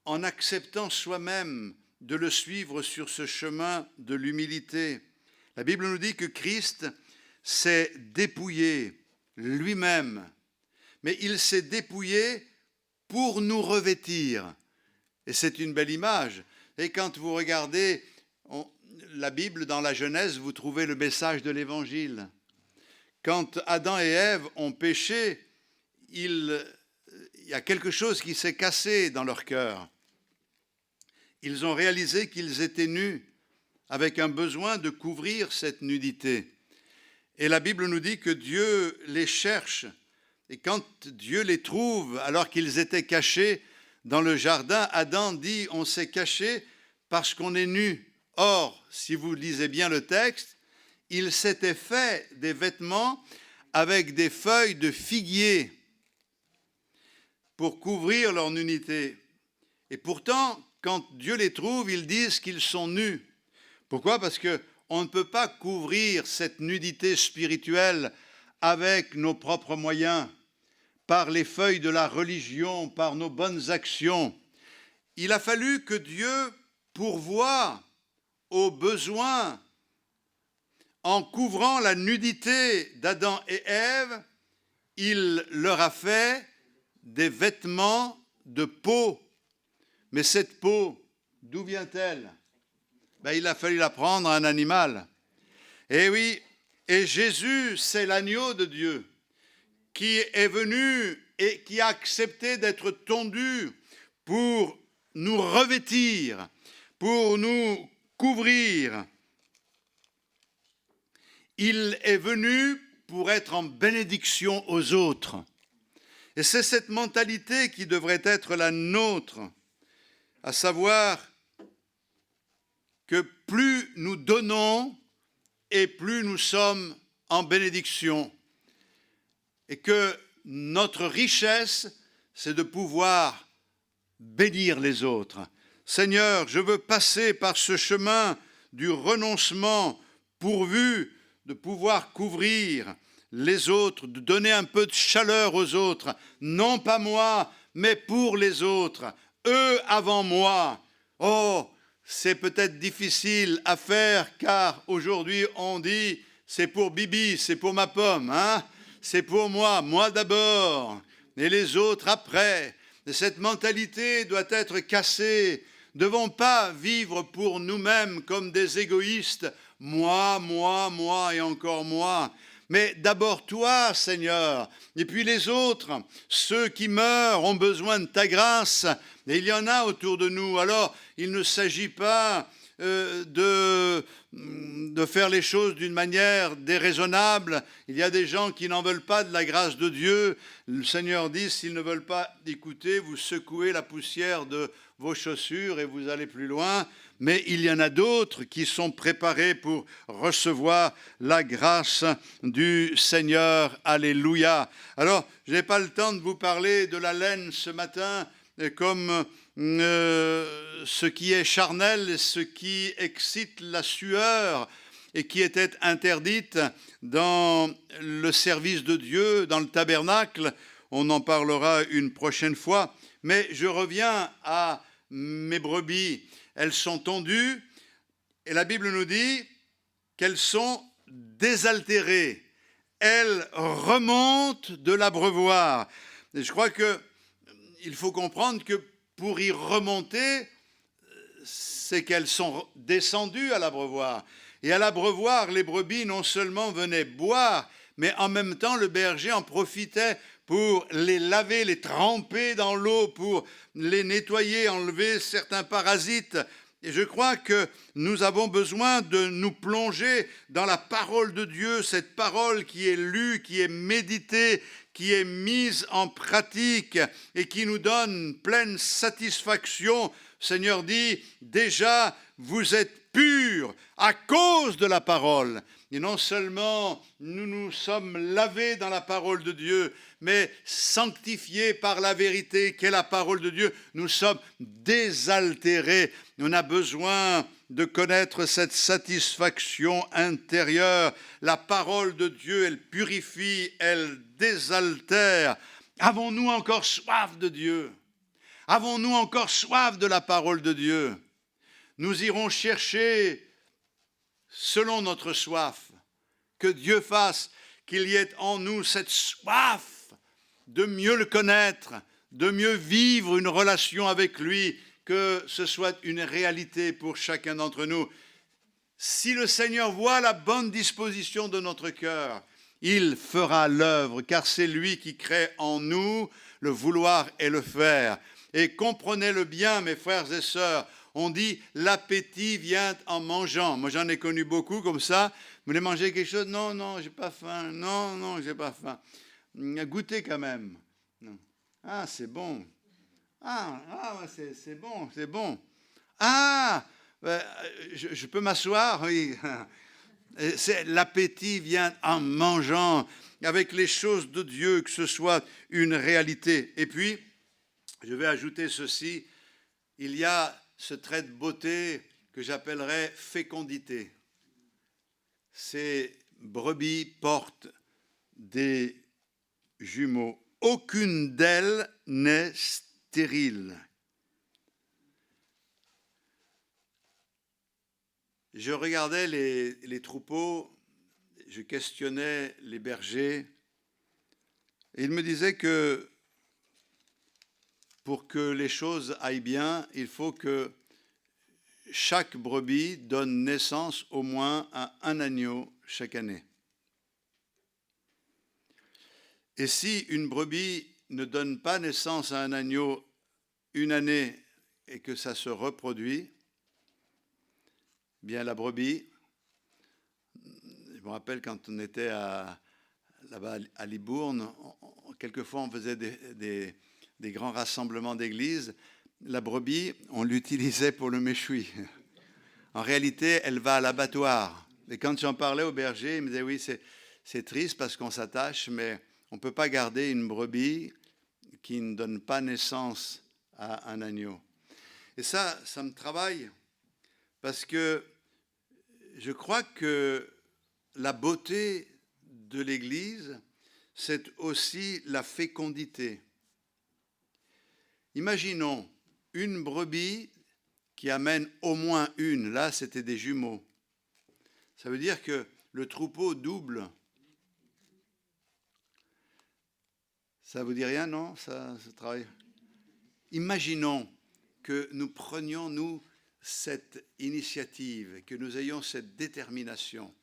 en acceptant soi-même de le suivre sur ce chemin de l'humilité. La Bible nous dit que Christ s'est dépouillé lui-même, mais il s'est dépouillé pour nous revêtir. Et c'est une belle image. Et quand vous regardez la Bible dans la Genèse, vous trouvez le message de l'Évangile. Quand Adam et Ève ont péché, il y a quelque chose qui s'est cassé dans leur cœur. Ils ont réalisé qu'ils étaient nus, avec un besoin de couvrir cette nudité. Et la Bible nous dit que Dieu les cherche. Et quand Dieu les trouve, alors qu'ils étaient cachés dans le jardin, Adam dit « on s'est caché parce qu'on est nus ». Or, si vous lisez bien le texte, ils s'étaient fait des vêtements avec des feuilles de figuier pour couvrir leur nudité. Et pourtant, quand Dieu les trouve, ils disent qu'ils sont nus. Pourquoi ? Parce qu'on ne peut pas couvrir cette nudité spirituelle avec nos propres moyens, par les feuilles de la religion, par nos bonnes actions. Il a fallu que Dieu pourvoie aux besoins en couvrant la nudité d'Adam et Ève. Il leur a fait des vêtements de peau. Mais cette peau, d'où vient-elle ? Il a fallu la prendre à un animal. Et oui, Et Jésus, c'est l'agneau de Dieu qui est venu et qui a accepté d'être tondu pour nous revêtir, pour nous couvrir. Il est venu pour être en bénédiction aux autres. Et c'est cette mentalité qui devrait être la nôtre, à savoir que plus nous donnons et plus nous sommes en bénédiction. Et que notre richesse, c'est de pouvoir bénir les autres. Seigneur, je veux passer par ce chemin du renoncement pourvu de pouvoir couvrir les autres, de donner un peu de chaleur aux autres, non pas moi, mais pour les autres, eux avant moi. Oh, c'est peut-être difficile à faire car aujourd'hui on dit c'est pour Bibi, c'est pour ma pomme, hein? C'est pour moi d'abord et les autres après. Et cette mentalité doit être cassée. Nous ne devons pas vivre pour nous-mêmes comme des égoïstes. Moi et encore moi. Mais d'abord toi, Seigneur, et puis les autres, ceux qui meurent ont besoin de ta grâce, et il y en a autour de nous. Alors, il ne s'agit pas de faire les choses d'une manière déraisonnable. Il y a des gens qui n'en veulent pas de la grâce de Dieu. Le Seigneur dit, s'ils ne veulent pas écouter, vous secouez la poussière de vos chaussures et vous allez plus loin. Mais il y en a d'autres qui sont préparés pour recevoir la grâce du Seigneur. Alléluia. Alors, je n'ai pas le temps de vous parler de la laine ce matin comme ce qui est charnel, ce qui excite la sueur et qui était interdite dans le service de Dieu, dans le tabernacle. On en parlera une prochaine fois. Mais je reviens à mes brebis. Elles sont tondues et la Bible nous dit qu'elles sont désaltérées. Elles remontent de l'abreuvoir. Et je crois qu'il faut comprendre que pour y remonter, c'est qu'elles sont descendues à l'abreuvoir. Et à l'abreuvoir, les brebis non seulement venaient boire, mais en même temps, le berger en profitait pour les laver, les tremper dans l'eau, pour les nettoyer, enlever certains parasites. Et je crois que nous avons besoin de nous plonger dans la parole de Dieu, cette parole qui est lue, qui est méditée, qui est mise en pratique et qui nous donne pleine satisfaction. Le Seigneur dit, déjà, vous êtes purs à cause de la parole. Et non seulement nous nous sommes lavés dans la parole de Dieu, mais sanctifiés par la vérité qu'est la parole de Dieu, nous sommes désaltérés. On a besoin de connaître cette satisfaction intérieure. La parole de Dieu, elle purifie, elle désaltère. Avons-nous encore soif de Dieu? Avons-nous encore soif de la parole de Dieu? Nous irons chercher selon notre soif, que Dieu fasse qu'il y ait en nous cette soif de mieux le connaître, de mieux vivre une relation avec lui, que ce soit une réalité pour chacun d'entre nous. Si le Seigneur voit la bonne disposition de notre cœur, il fera l'œuvre, car c'est lui qui crée en nous le vouloir et le faire. Et comprenez-le bien, mes frères et sœurs, on dit l'appétit vient en mangeant. Moi, j'en ai connu beaucoup comme ça. Vous voulez manger quelque chose? Non, j'ai pas faim. Non, j'ai pas faim. Goûtez quand même. Non. Ah, c'est bon. C'est bon. Ah, je peux m'asseoir? Oui. L'appétit vient en mangeant, avec les choses de Dieu, que ce soit une réalité. Et puis, je vais ajouter ceci, il y a ce trait de beauté que j'appellerais fécondité. Ces brebis portent des jumeaux. Aucune d'elles n'est stérile. Je regardais les troupeaux, je questionnais les bergers, et ils me disaient que pour que les choses aillent bien, il faut que chaque brebis donne naissance au moins à un agneau chaque année. Et si une brebis ne donne pas naissance à un agneau une année et que ça se reproduit, bien la brebis, je me rappelle quand on était là-bas à Libourne, quelquefois on faisait des grands rassemblements d'église, la brebis, on l'utilisait pour le méchoui. En réalité, elle va à l'abattoir. Et quand j'en parlais au berger, il me disait oui, c'est triste parce qu'on s'attache, mais on ne peut pas garder une brebis qui ne donne pas naissance à un agneau. Et ça me travaille parce que je crois que la beauté de l'Église, c'est aussi la fécondité. Imaginons une brebis qui amène au moins une. Là, c'était des jumeaux. Ça veut dire que le troupeau double. Ça vous dit rien, non? Ça travaille. Imaginons que nous prenions, nous, cette initiative, que nous ayons cette détermination.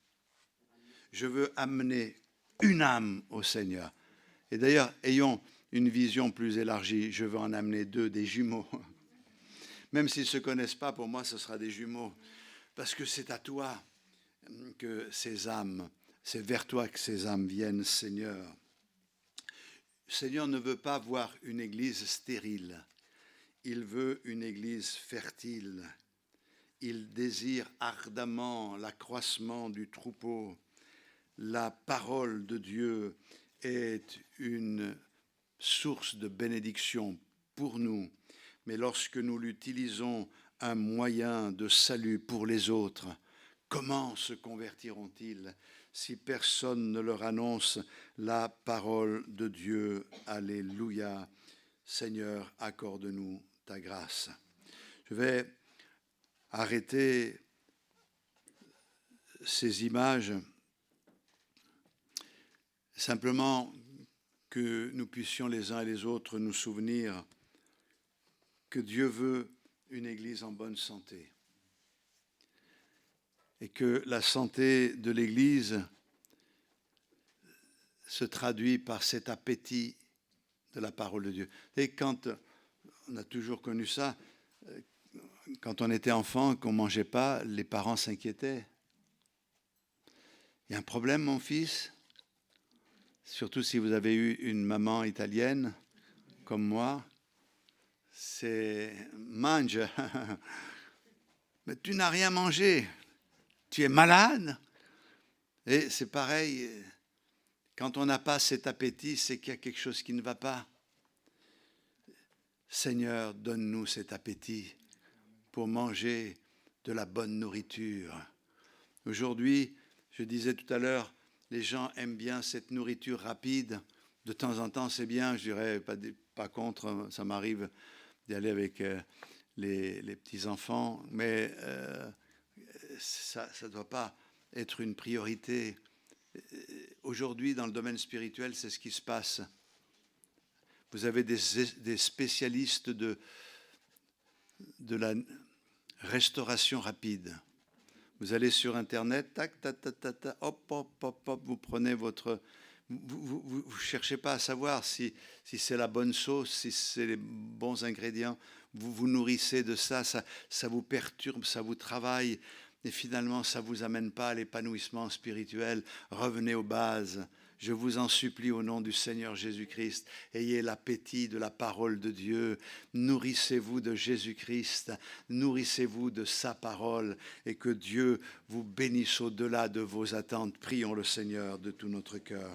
Je veux amener une âme au Seigneur. Et d'ailleurs, ayons une vision plus élargie. Je veux en amener 2, des jumeaux. Même s'ils ne se connaissent pas, pour moi, ce sera des jumeaux. Parce que c'est à toi que ces âmes, c'est vers toi que ces âmes viennent, Seigneur. Le Seigneur ne veut pas voir une église stérile. Il veut une église fertile. Il désire ardemment l'accroissement du troupeau. La parole de Dieu est une source de bénédiction pour nous. Mais lorsque nous l'utilisons un moyen de salut pour les autres, comment se convertiront-ils si personne ne leur annonce la parole de Dieu? Alléluia. Seigneur, accorde-nous ta grâce. Je vais arrêter ces images simplement que nous puissions les uns et les autres nous souvenir que Dieu veut une Église en bonne santé et que la santé de l'Église se traduit par cet appétit de la parole de Dieu. Et quand on a toujours connu ça, quand on était enfant, qu'on ne mangeait pas, les parents s'inquiétaient. Il y a un problème, mon fils? Surtout si vous avez eu une maman italienne, comme moi, c'est « mange ». Mais tu n'as rien mangé, tu es malade. Et c'est pareil, quand on n'a pas cet appétit, c'est qu'il y a quelque chose qui ne va pas. Seigneur, donne-nous cet appétit pour manger de la bonne nourriture. Aujourd'hui, je disais tout à l'heure, les gens aiment bien cette nourriture rapide. De temps en temps, c'est bien, je dirais pas contre, ça m'arrive d'y aller avec les petits-enfants, mais ça ne doit pas être une priorité. Aujourd'hui, dans le domaine spirituel, c'est ce qui se passe. Vous avez des spécialistes de la restauration rapide. Vous allez sur Internet, tac, tac, tac, tac, tac, hop, hop, hop, hop, vous prenez votre... Vous ne cherchez pas à savoir si c'est la bonne sauce, si c'est les bons ingrédients. Vous vous nourrissez de ça, ça vous perturbe, ça vous travaille. Et finalement, ça ne vous amène pas à l'épanouissement spirituel. Revenez aux bases. Je vous en supplie au nom du Seigneur Jésus-Christ, ayez l'appétit de la parole de Dieu, nourrissez-vous de Jésus-Christ, nourrissez-vous de sa parole et que Dieu vous bénisse au-delà de vos attentes. Prions le Seigneur de tout notre cœur.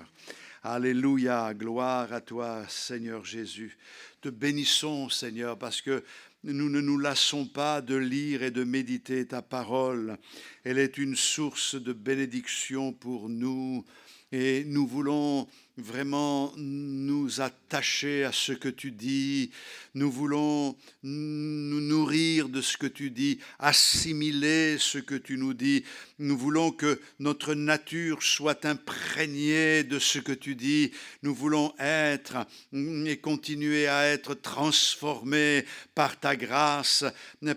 Alléluia, gloire à toi Seigneur Jésus. Te bénissons Seigneur parce que nous ne nous lassons pas de lire et de méditer ta parole. Elle est une source de bénédiction pour nous. Et nous voulons vraiment nous attendre s'attacher à ce que tu dis. Nous voulons nous nourrir de ce que tu dis, assimiler ce que tu nous dis. Nous voulons que notre nature soit imprégnée de ce que tu dis. Nous voulons être et continuer à être transformés par ta grâce,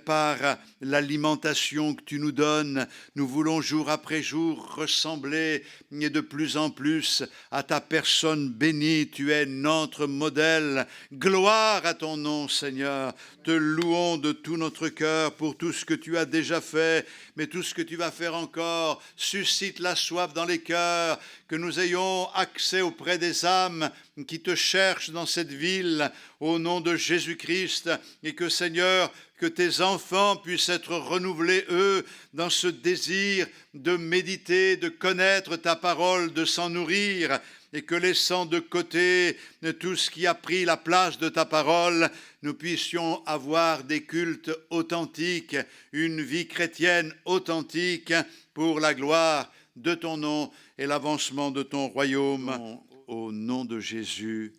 par l'alimentation que tu nous donnes. Nous voulons jour après jour ressembler et de plus en plus à ta personne bénie. Tu es notre modèle. Gloire à ton nom, Seigneur. Te louons de tout notre cœur pour tout ce que tu as déjà fait, mais tout ce que tu vas faire encore. Suscite la soif dans les cœurs, que nous ayons accès auprès des âmes qui te cherchent dans cette ville, au nom de Jésus-Christ, et que, Seigneur, que tes enfants puissent être renouvelés, eux, dans ce désir de méditer, de connaître ta parole, de s'en nourrir, et que, laissant de côté tout ce qui a pris la place de ta parole, nous puissions avoir des cultes authentiques, une vie chrétienne authentique pour la gloire de ton nom et l'avancement de ton royaume. Au nom de Jésus,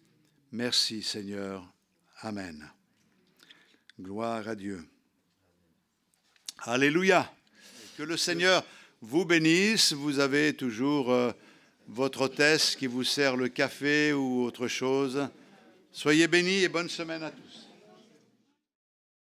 merci Seigneur. Amen. Gloire à Dieu. Alléluia. Que le Seigneur vous bénisse. Vous avez toujours votre hôtesse qui vous sert le café ou autre chose. Soyez bénis et bonne semaine à tous.